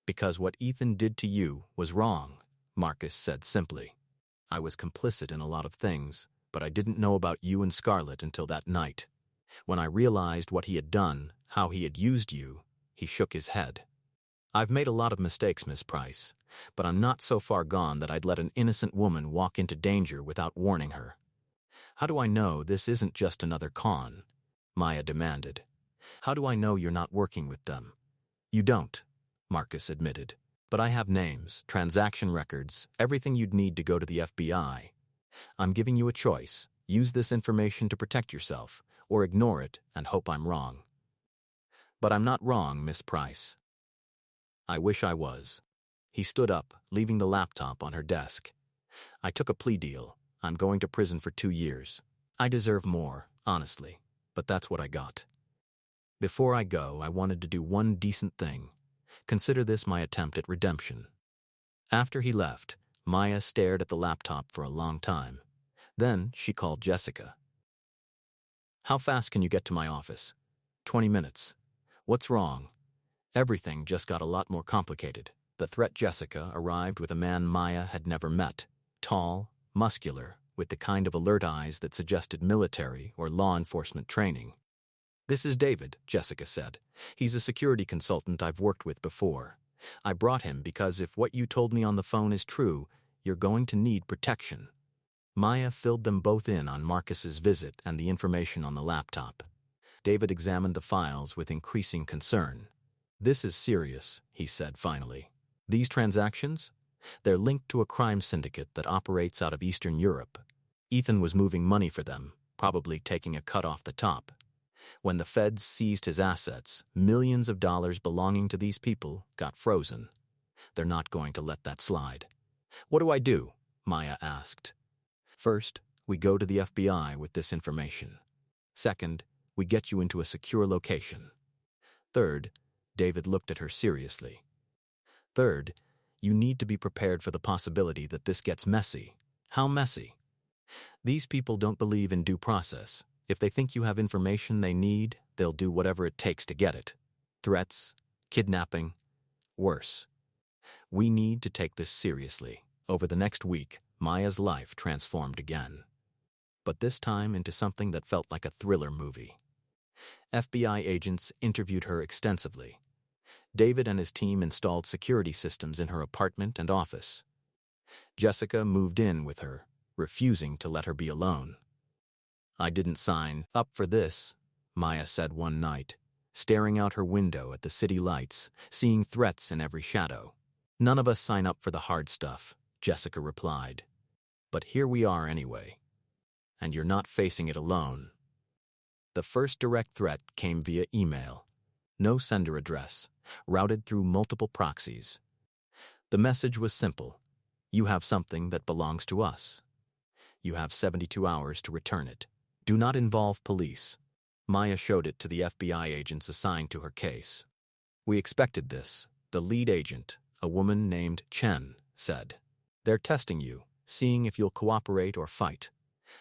Speaker 1: "Because what Ethan did to you was wrong," Marcus said simply. I was complicit in a lot of things, but I didn't know about you and Scarlett until that night. When I realized what he had done, how he had used you, he shook his head. I've made a lot of mistakes, Miss Price, but I'm not so far gone that I'd let an innocent woman walk into danger without warning her. How do I know this isn't just another con? Maya demanded. How do I know you're not working with them? You don't, Marcus admitted. But I have names, transaction records, everything you'd need to go to the FBI. I'm giving you a choice. Use this information to protect yourself, or ignore it and hope I'm wrong. But I'm not wrong, Miss Price. I wish I was. He stood up, leaving the laptop on her desk. I took a plea deal. I'm going to prison for 2 years. I deserve more, honestly, but that's what I got. Before I go, I wanted to do one decent thing. Consider this my attempt at redemption. After he left, Maya stared at the laptop for a long time. Then she called Jessica. How fast can you get to my office? 20 minutes. What's wrong? Everything just got a lot more complicated. The threat Jessica arrived with a man Maya had never met. Tall, muscular, with the kind of alert eyes that suggested military or law enforcement training. This is David, Jessica said. He's a security consultant I've worked with before. I brought him because if what you told me on the phone is true, you're going to need protection. Maya filled them both in on Marcus's visit and the information on the laptop. David examined the files with increasing concern. This is serious, he said finally. These transactions? They're linked to a crime syndicate that operates out of Eastern Europe. Ethan was moving money for them, probably taking a cut off the top. When the feds seized his assets, millions of dollars belonging to these people got frozen. They're not going to let that slide. What do I do? Maya asked. First, we go to the FBI with this information. Second, we get you into a secure location. Third, David looked at her seriously. Third, you need to be prepared for the possibility that this gets messy. How messy? These people don't believe in due process. If they think you have information they need, they'll do whatever it takes to get it. Threats, kidnapping, worse. We need to take this seriously. Over the next week, Maya's life transformed again. But this time into something that felt like a thriller movie. FBI agents interviewed her extensively. David and his team installed security systems in her apartment and office. Jessica moved in with her, refusing to let her be alone. I didn't sign up for this, Maya said one night, staring out her window at the city lights, seeing threats in every shadow. None of us sign up for the hard stuff, Jessica replied. But here we are anyway. And you're not facing it alone. The first direct threat came via email. No sender address, routed through multiple proxies. The message was simple. You have something that belongs to us. You have 72 hours to return it. Do not involve police. Maya showed it to the FBI agents assigned to her case. We expected this, the lead agent, a woman named Chen, said. They're testing you, seeing if you'll cooperate or fight.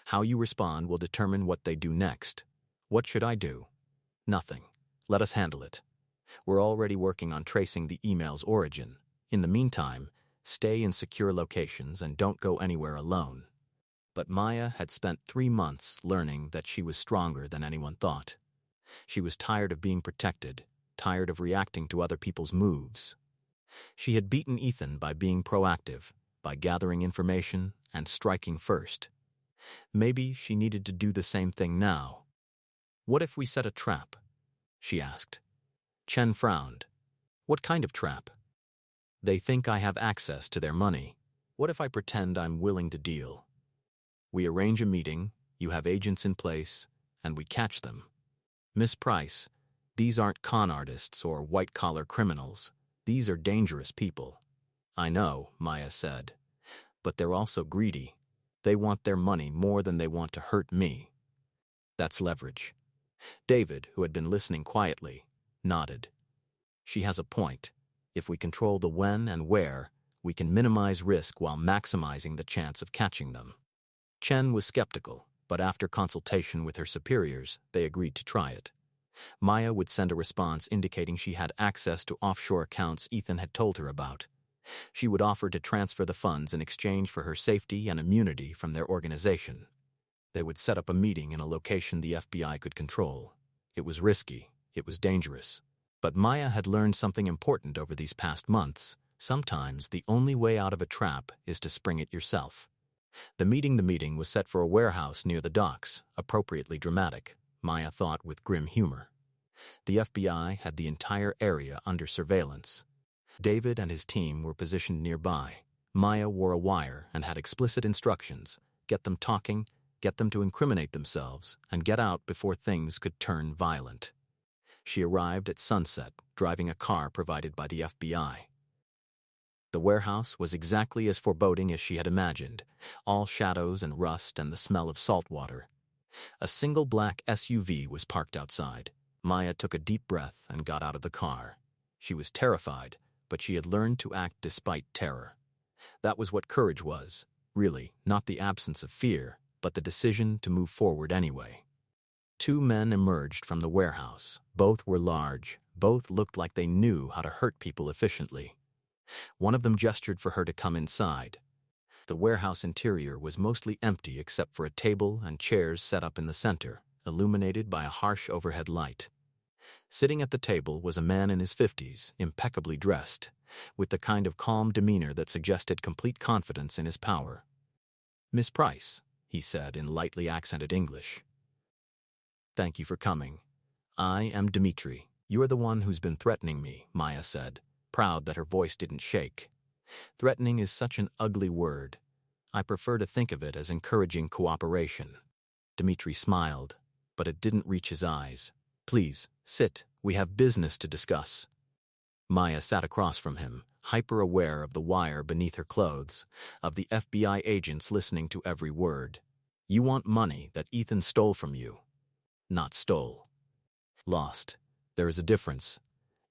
Speaker 1: How you respond will determine what they do next. What should I do? Nothing. Let us handle it. We're already working on tracing the email's origin. In the meantime, stay in secure locations and don't go anywhere alone. But Maya had spent 3 months learning that she was stronger than anyone thought. She was tired of being protected, tired of reacting to other people's moves. She had beaten Ethan by being proactive, by gathering information and striking first. Maybe she needed to do the same thing now. What if we set a trap? She asked. Chen frowned. What kind of trap? They think I have access to their money. What if I pretend I'm willing to deal? We arrange a meeting, you have agents in place, and we catch them. Miss Price, these aren't con artists or white-collar criminals. These are dangerous people. I know, Maya said, but they're also greedy. They want their money more than they want to hurt me. That's leverage. David, who had been listening quietly, nodded. She has a point. If we control the when and where, we can minimize risk while maximizing the chance of catching them. Chen was skeptical, but after consultation with her superiors, they agreed to try it. Maya would send a response indicating she had access to offshore accounts Ethan had told her about. She would offer to transfer the funds in exchange for her safety and immunity from their organization. They would set up a meeting in a location the FBI could control. It was risky. It was dangerous. But Maya had learned something important over these past months. Sometimes the only way out of a trap is to spring it yourself. The meeting was set for a warehouse near the docks, appropriately dramatic, Maya thought with grim humor. The FBI had the entire area under surveillance. David and his team were positioned nearby. Maya wore a wire and had explicit instructions: get them talking, get them to incriminate themselves, and get out before things could turn violent. She arrived at sunset, driving a car provided by the FBI. The warehouse was exactly as foreboding as she had imagined, all shadows and rust and the smell of salt water. A single black SUV was parked outside. Maya took a deep breath and got out of the car. She was terrified, but she had learned to act despite terror. That was what courage was, really, not the absence of fear, but the decision to move forward anyway. Two men emerged from the warehouse. Both were large. Both looked like they knew how to hurt people efficiently. One of them gestured for her to come inside. The warehouse interior was mostly empty except for a table and chairs set up in the center, illuminated by a harsh overhead light. Sitting at the table was a man in his 50s, impeccably dressed, with the kind of calm demeanor that suggested complete confidence in his power. "Miss Price," he said in lightly accented English. "Thank you for coming. I am Dmitri. You are the one who's been threatening me," Maya said, proud that her voice didn't shake. Threatening is such an ugly word. I prefer to think of it as encouraging cooperation. Dmitri smiled, but it didn't reach his eyes. "Please, sit. We have business to discuss." Maya sat across from him, hyper-aware of the wire beneath her clothes, of the FBI agents listening to every word. "You want money that Ethan stole from you." "Not stole. Lost. There is a difference.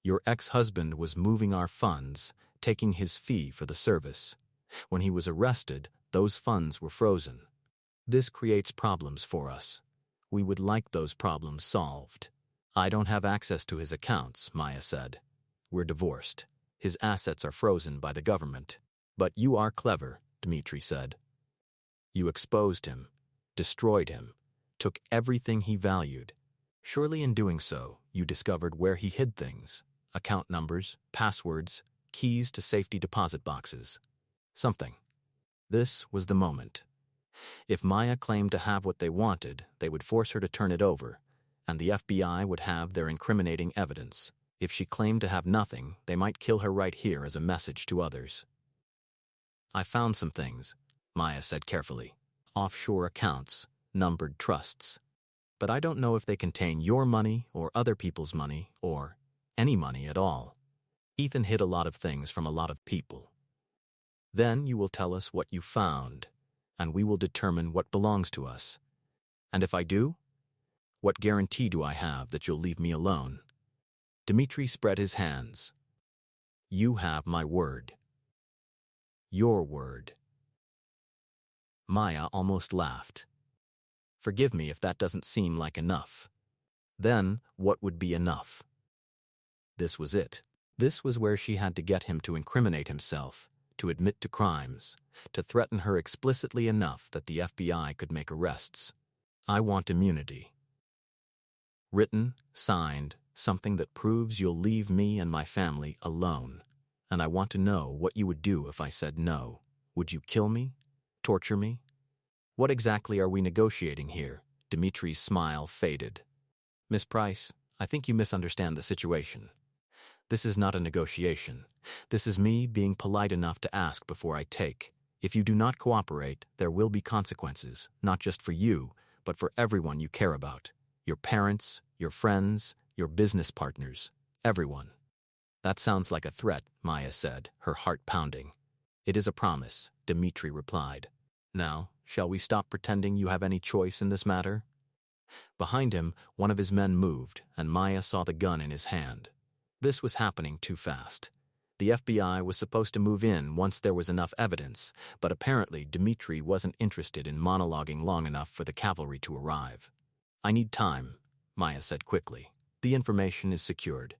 Speaker 1: Your ex-husband was moving our funds, taking his fee for the service. When he was arrested, those funds were frozen. This creates problems for us. We would like those problems solved." "I don't have access to his accounts," Maya said. "We're divorced. His assets are frozen by the government." "But you are clever," Dmitri said. "You exposed him, destroyed him, took everything he valued. Surely in doing so, you discovered where he hid things: account numbers, passwords, keys to safety deposit boxes. Something." This was the moment. If Maya claimed to have what they wanted, they would force her to turn it over, and the FBI would have their incriminating evidence. If she claimed to have nothing, they might kill her right here as a message to others. "I found some things," Maya said carefully. "Offshore accounts, numbered trusts. But I don't know if they contain your money or other people's money or any money at all. Ethan hid a lot of things from a lot of people. Then you will tell us what you found, and we will determine what belongs to us. And if I do, what guarantee do I have that you'll leave me alone?" Dmitri spread his hands. "You have my word. Your word." Maya almost laughed. "Forgive me if that doesn't seem like enough." Then, what would be enough? This was it. This was where she had to get him to incriminate himself, to admit to crimes, to threaten her explicitly enough that the FBI could make arrests. "I want immunity. Written, signed, something that proves you'll leave me and my family alone. And I want to know what you would do if I said no. Would you kill me? Torture me? What exactly are we negotiating here?" Dmitri's smile faded. "Miss Price, I think you misunderstand the situation. This is not a negotiation. This is me being polite enough to ask before I take. If you do not cooperate, there will be consequences, not just for you, but for everyone you care about. Your parents, your friends, your business partners, everyone." "That sounds like a threat," Maya said, her heart pounding. "It is a promise," Dmitri replied. "Now, shall we stop pretending you have any choice in this matter?" Behind him, one of his men moved, and Maya saw the gun in his hand. This was happening too fast. The FBI was supposed to move in once there was enough evidence, but apparently Dmitri wasn't interested in monologuing long enough for the cavalry to arrive. "I need time," Maya said quickly. "The information is secured.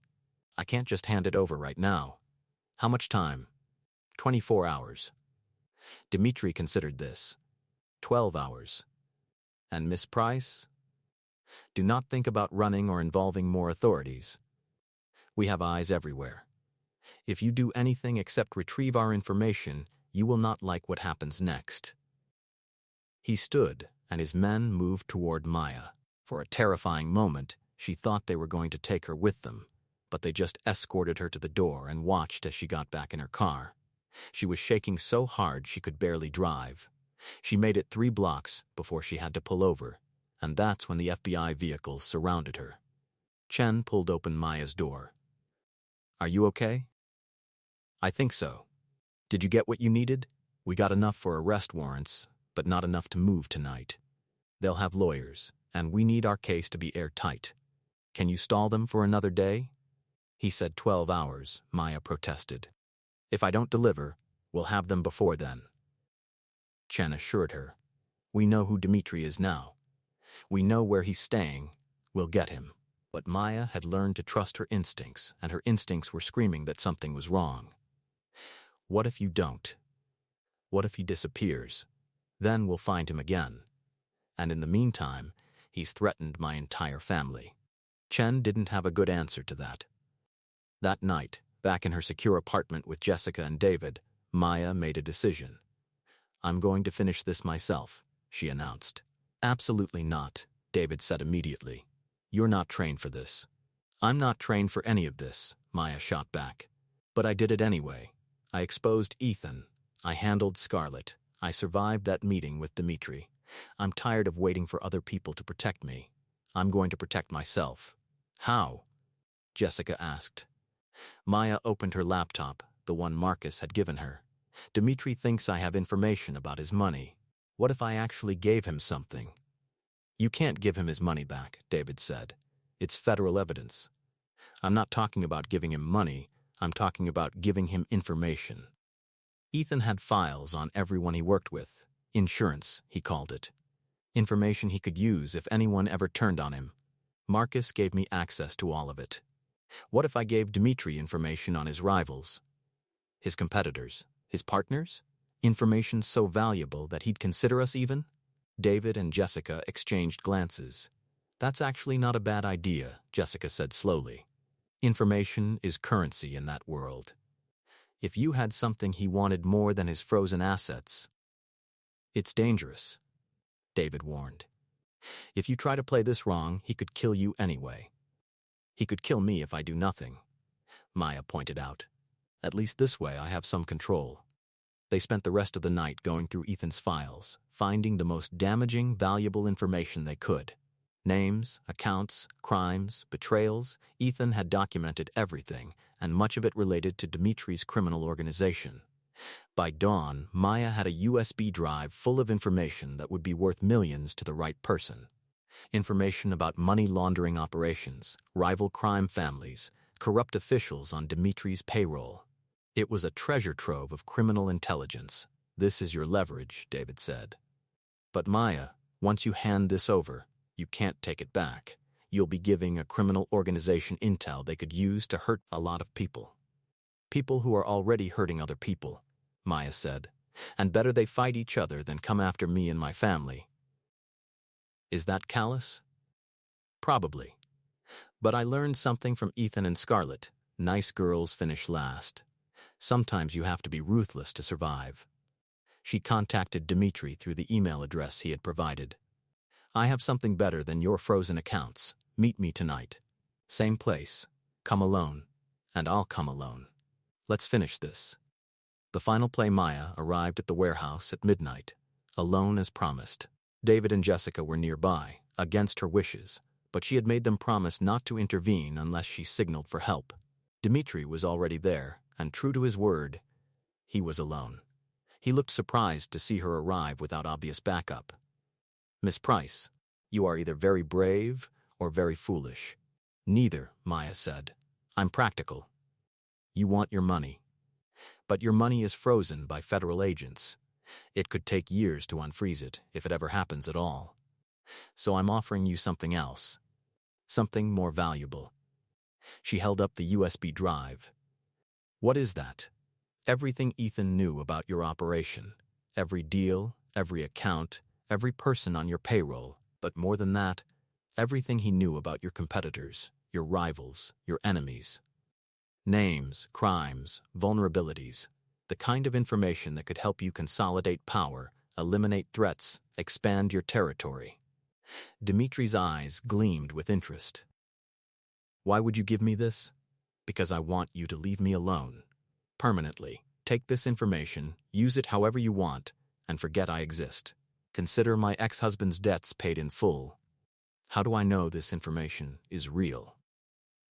Speaker 1: I can't just hand it over right now." "How much time?" 24 hours. Dimitri considered this. 12 hours. And Miss Price? Do not think about running or involving more authorities. We have eyes everywhere. If you do anything except retrieve our information, you will not like what happens next. He stood, and his men moved toward Maya. For a terrifying moment, she thought they were going to take her with them, but they just escorted her to the door and watched as she got back in her car. She was shaking so hard she could barely drive. She made it 3 blocks before she had to pull over, and that's when the FBI vehicles surrounded her. Chen pulled open Maya's door. "Are you okay?" "I think so. Did you get what you needed? We got enough for arrest warrants, but not enough to move tonight. They'll have lawyers, and we need our case to be airtight. Can you stall them for another day?" He said 12 hours, Maya protested. "If I don't deliver, we'll have them before then." Chen assured her. "We know who Dimitri is now. We know where he's staying. We'll get him." But Maya had learned to trust her instincts, and her instincts were screaming that something was wrong. What if you don't? What if he disappears? Then we'll find him again. And in the meantime, he's threatened my entire family. Chen didn't have a good answer to that. That night, back in her secure apartment with Jessica and David, Maya made a decision. "I'm going to finish this myself," she announced. "Absolutely not," David said immediately. "You're not trained for this." "I'm not trained for any of this," Maya shot back. "But I did it anyway. I exposed Ethan. I handled Scarlett. I survived that meeting with Dimitri. I'm tired of waiting for other people to protect me. I'm going to protect myself." "How?" Jessica asked. Maya opened her laptop, the one Marcus had given her. "Dimitri thinks I have information about his money. What if I actually gave him something?" "You can't give him his money back," David said. "It's federal evidence." "I'm not talking about giving him money. I'm talking about giving him information." Ethan had files on everyone he worked with. Insurance, he called it. Information he could use if anyone ever turned on him. Marcus gave me access to all of it. What if I gave Dimitri information on his rivals? His competitors? His partners? Information so valuable that he'd consider us even? David and Jessica exchanged glances. "That's actually not a bad idea," Jessica said slowly. "Information is currency in that world. If you had something he wanted more than his frozen assets..." "It's dangerous," David warned. "If you try to play this wrong, he could kill you anyway." "He could kill me if I do nothing," Maya pointed out. "At least this way I have some control." They spent the rest of the night going through Ethan's files, finding the most damaging, valuable information they could. Names, accounts, crimes, betrayals. Ethan had documented everything, and much of it related to Dimitri's criminal organization. By dawn, Maya had a USB drive full of information that would be worth millions to the right person. Information about money laundering operations, rival crime families, corrupt officials on Dimitri's payroll. It was a treasure trove of criminal intelligence. "This is your leverage," David said. "But Maya, once you hand this over, you can't take it back. You'll be giving a criminal organization intel they could use to hurt a lot of people. People who are already hurting other people," Maya said. "And better they fight each other than come after me and my family." Is that callous? Probably. But I learned something from Ethan and Scarlett. Nice girls finish last. Sometimes you have to be ruthless to survive. She contacted Dimitri through the email address he had provided. "I have something better than your frozen accounts. Meet me tonight. Same place. Come alone. And I'll come alone. Let's finish this." The final play Maya arrived at the warehouse at midnight, alone as promised. David and Jessica were nearby, against her wishes, but she had made them promise not to intervene unless she signaled for help. Dimitri was already there, and true to his word, he was alone. He looked surprised to see her arrive without obvious backup. "Miss Price, you are either very brave or very foolish." "Neither," Maya said. "I'm practical. You want your money. But your money is frozen by federal agents. It could take years to unfreeze it, if it ever happens at all. So I'm offering you something else. Something more valuable." She held up the USB drive. "What is that?" Everything Ethan knew about your operation. Every deal, every account, every person on your payroll. But more than that, everything he knew about your competitors, your rivals, your enemies. Names, crimes, vulnerabilities. The kind of information that could help you consolidate power, eliminate threats, expand your territory. Dimitri's eyes gleamed with interest. Why would you give me this? Because I want you to leave me alone. Permanently. Take this information, use it however you want, and forget I exist. Consider my ex-husband's debts paid in full. How do I know this information is real?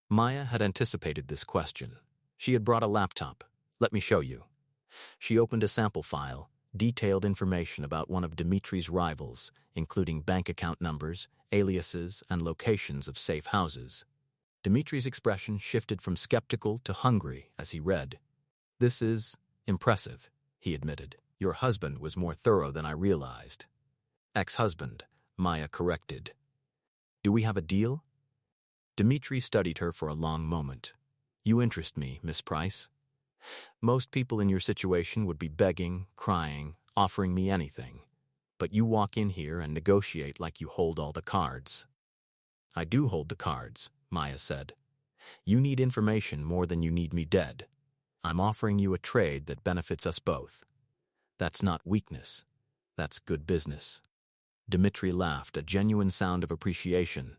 Speaker 1: Maya had anticipated this question. She had brought a laptop. Let me show you. She opened a sample file, detailed information about one of Dimitri's rivals, including bank account numbers, aliases, and locations of safe houses. Dimitri's expression shifted from skeptical to hungry as he read. This is impressive, he admitted. Your husband was more thorough than I realized. Ex-husband, Maya corrected. Do we have a deal? Dimitri studied her for a long moment. You interest me, Miss Price. Most people in your situation would be begging, crying, offering me anything. But you walk in here and negotiate like you hold all the cards. I do hold the cards, Maya said. You need information more than you need me dead. I'm offering you a trade that benefits us both. That's not weakness. That's good business. Dimitri laughed, a genuine sound of appreciation.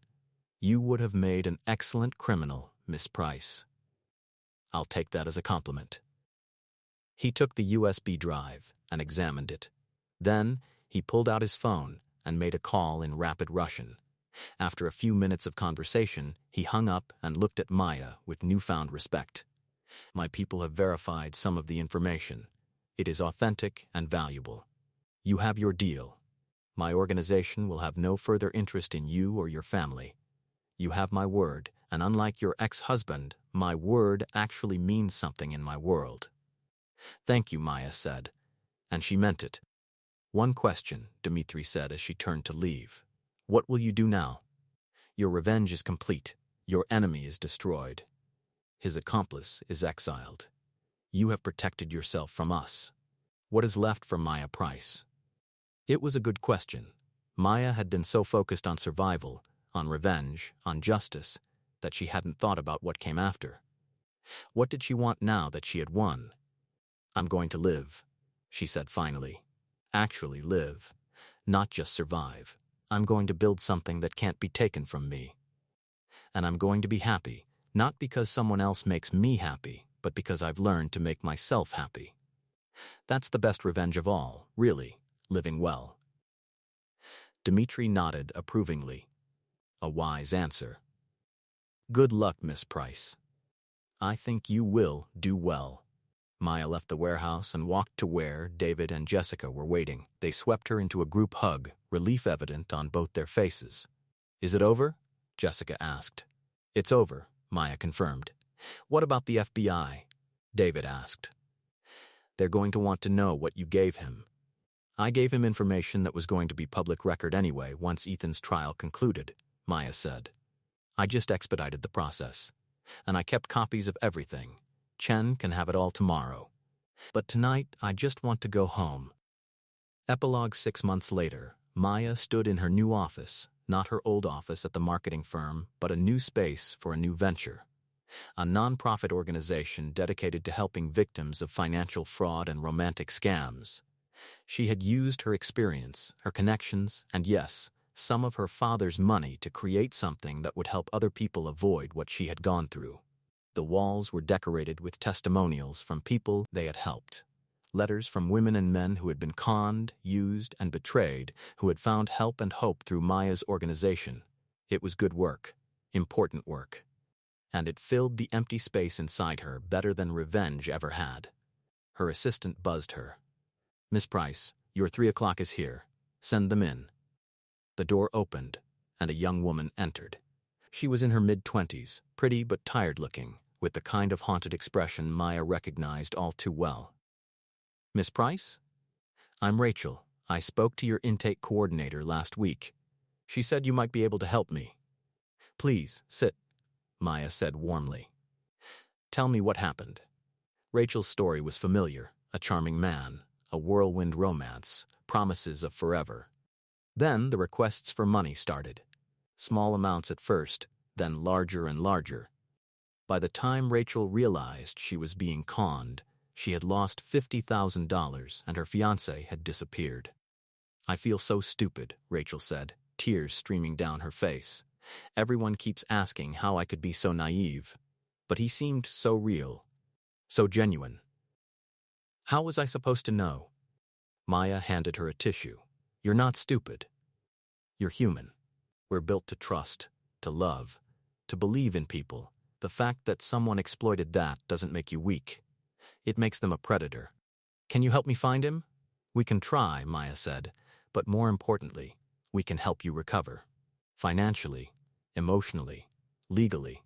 Speaker 1: You would have made an excellent criminal, Miss Price. I'll take that as a compliment. He took the USB drive and examined it. Then he pulled out his phone and made a call in rapid Russian. After a few minutes of conversation, he hung up and looked at Maya with newfound respect. My people have verified some of the information. It is authentic and valuable. You have your deal. My organization will have no further interest in you or your family. You have my word, and unlike your ex-husband, my word actually means something in my world. Thank you, Maya said, and she meant it. One question, Dimitri said as she turned to leave. What will you do now? Your revenge is complete. Your enemy is destroyed. His accomplice is exiled. You have protected yourself from us. What is left for Maya Price? It was a good question. Maya had been so focused on survival, on revenge, on justice, that she hadn't thought about what came after. What did she want now that she had won? I'm going to live, she said finally. Actually live, not just survive. I'm going to build something that can't be taken from me. And I'm going to be happy, not because someone else makes me happy, but because I've learned to make myself happy. That's the best revenge of all, really, living well. Dimitri nodded approvingly. A wise answer. Good luck, Miss Price. I think you will do well. Maya left the warehouse and walked to where David and Jessica were waiting. They swept her into a group hug, relief evident on both their faces. Is it over? Jessica asked. It's over, Maya confirmed. What about the FBI? David asked. They're going to want to know what you gave him. I gave him information that was going to be public record anyway once Ethan's trial concluded, Maya said. I just expedited the process. And I kept copies of everything. Chen can have it all tomorrow. But tonight, I just want to go home. Epilogue 6 months later, Maya stood in her new office, not her old office at the marketing firm, but a new space for a new venture. A non-profit organization dedicated to helping victims of financial fraud and romantic scams. She had used her experience, her connections, and yes, some of her father's money to create something that would help other people avoid what she had gone through. The walls were decorated with testimonials from people they had helped. Letters from women and men who had been conned, used, and betrayed, who had found help and hope through Maya's organization. It was good work, important work. And it filled the empty space inside her better than revenge ever had. Her assistant buzzed her. Miss Price, your 3 o'clock is here. Send them in. The door opened, and a young woman entered. She was in her mid-20s, pretty but tired-looking, with the kind of haunted expression Maya recognized all too well. Miss Price? I'm Rachel. I spoke to your intake coordinator last week. She said you might be able to help me. Please, sit, Maya said warmly. Tell me what happened. Rachel's story was familiar: a charming man, a whirlwind romance, promises of forever. Then the requests for money started. Small amounts at first, then larger and larger. By the time Rachel realized she was being conned, she had lost $50,000 and her fiancé had disappeared. "I feel so stupid," Rachel said, tears streaming down her face. "Everyone keeps asking how I could be so naive. But he seemed so real, so genuine. How was I supposed to know?" Maya handed her a tissue. "You're not stupid. You're human. We're built to trust, to love, to believe in people. The fact that someone exploited that doesn't make you weak. It makes them a predator. Can you help me find him?" "We can try," Maya said, "but more importantly, we can help you recover. Financially, emotionally, legally.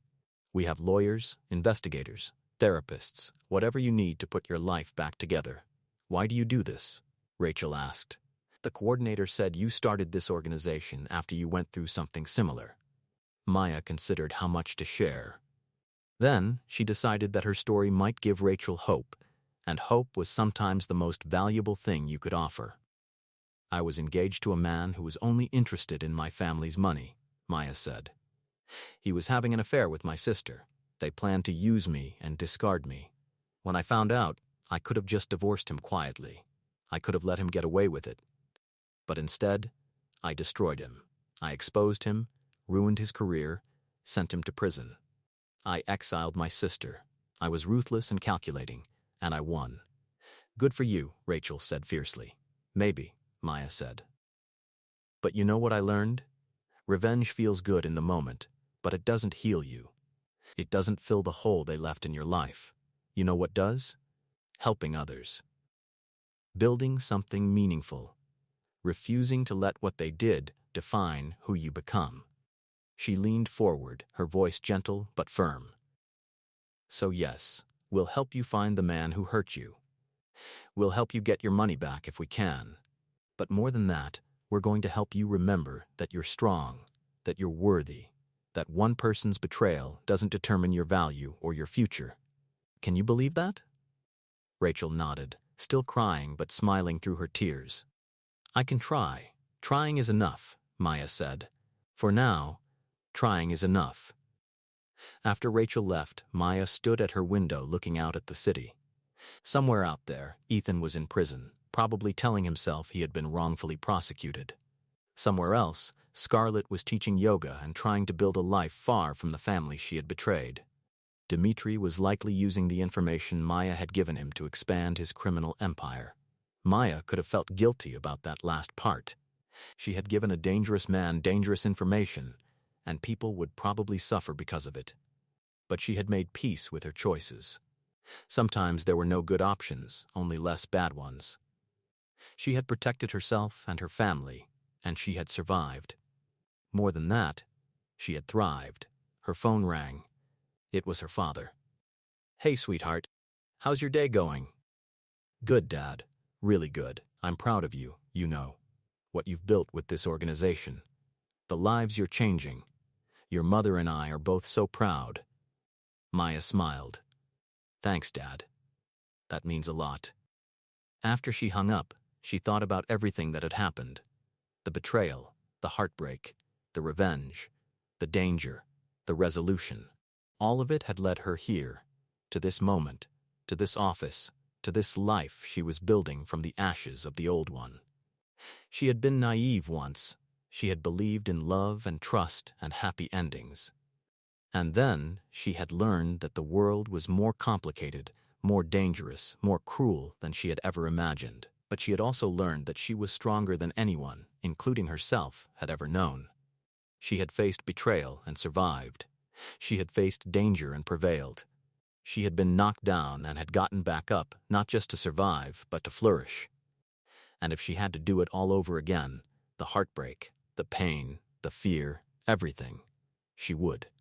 Speaker 1: We have lawyers, investigators, therapists, whatever you need to put your life back together." "Why do you do this?" Rachel asked. "The coordinator said you started this organization after you went through something similar." Maya considered how much to share. Then she decided that her story might give Rachel hope, and hope was sometimes the most valuable thing you could offer. "I was engaged to a man who was only interested in my family's money," Maya said. "He was having an affair with my sister. They planned to use me and discard me. When I found out, I could have just divorced him quietly. I could have let him get away with it. But instead, I destroyed him. I exposed him, ruined his career, sent him to prison. I exiled my sister. I was ruthless and calculating, and I won." "Good for you," Rachel said fiercely. "Maybe," Maya said. "But you know what I learned? Revenge feels good in the moment, but it doesn't heal you. It doesn't fill the hole they left in your life. You know what does? Helping others. Building something meaningful. Refusing to let what they did define who you become." She leaned forward, her voice gentle but firm. "So yes, we'll help you find the man who hurt you. We'll help you get your money back if we can. But more than that, we're going to help you remember that you're strong, that you're worthy, that one person's betrayal doesn't determine your value or your future. Can you believe that?" Rachel nodded, still crying but smiling through her tears. "I can try. Trying is enough," Maya said. "For now, trying is enough." After Rachel left, Maya stood at her window looking out at the city. Somewhere out there, Ethan was in prison, probably telling himself he had been wrongfully prosecuted. Somewhere else, Scarlett was teaching yoga and trying to build a life far from the family she had betrayed. Dmitri was likely using the information Maya had given him to expand his criminal empire. Maya could have felt guilty about that last part. She had given a dangerous man dangerous information, and people would probably suffer because of it. But she had made peace with her choices. Sometimes there were no good options, only less bad ones. She had protected herself and her family, and she had survived. More than that, she had thrived. Her phone rang. It was her father. "Hey, sweetheart. How's your day going?" "Good, Dad. Really good. I'm proud of you, you know. What you've built with this organization. The lives you're changing. Your mother and I are both so proud." Maya smiled. "Thanks, Dad. That means a lot." After she hung up, she thought about everything that had happened. The betrayal, the heartbreak, the revenge, the danger, the resolution. All of it had led her here, to this moment, to this office, to this life she was building from the ashes of the old one. She had been naive once. She had believed in love and trust and happy endings. And then she had learned that the world was more complicated, more dangerous, more cruel than she had ever imagined. But she had also learned that she was stronger than anyone, including herself, had ever known. She had faced betrayal and survived. She had faced danger and prevailed. She had been knocked down and had gotten back up, not just to survive, but to flourish. And if she had to do it all over again, the heartbreak, the pain, the fear, everything, she would.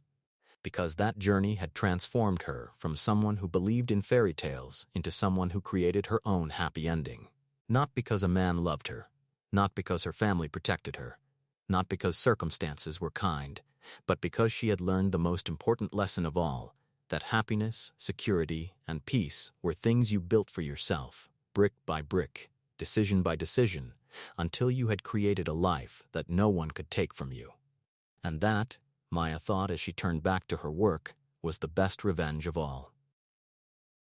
Speaker 1: Because that journey had transformed her from someone who believed in fairy tales into someone who created her own happy ending. Not because a man loved her, not because her family protected her, not because circumstances were kind, but because she had learned the most important lesson of all, that happiness, security, and peace were things you built for yourself, brick by brick, decision by decision, until you had created a life that no one could take from you. And that, Maya thought as she turned back to her work, was the best revenge of all.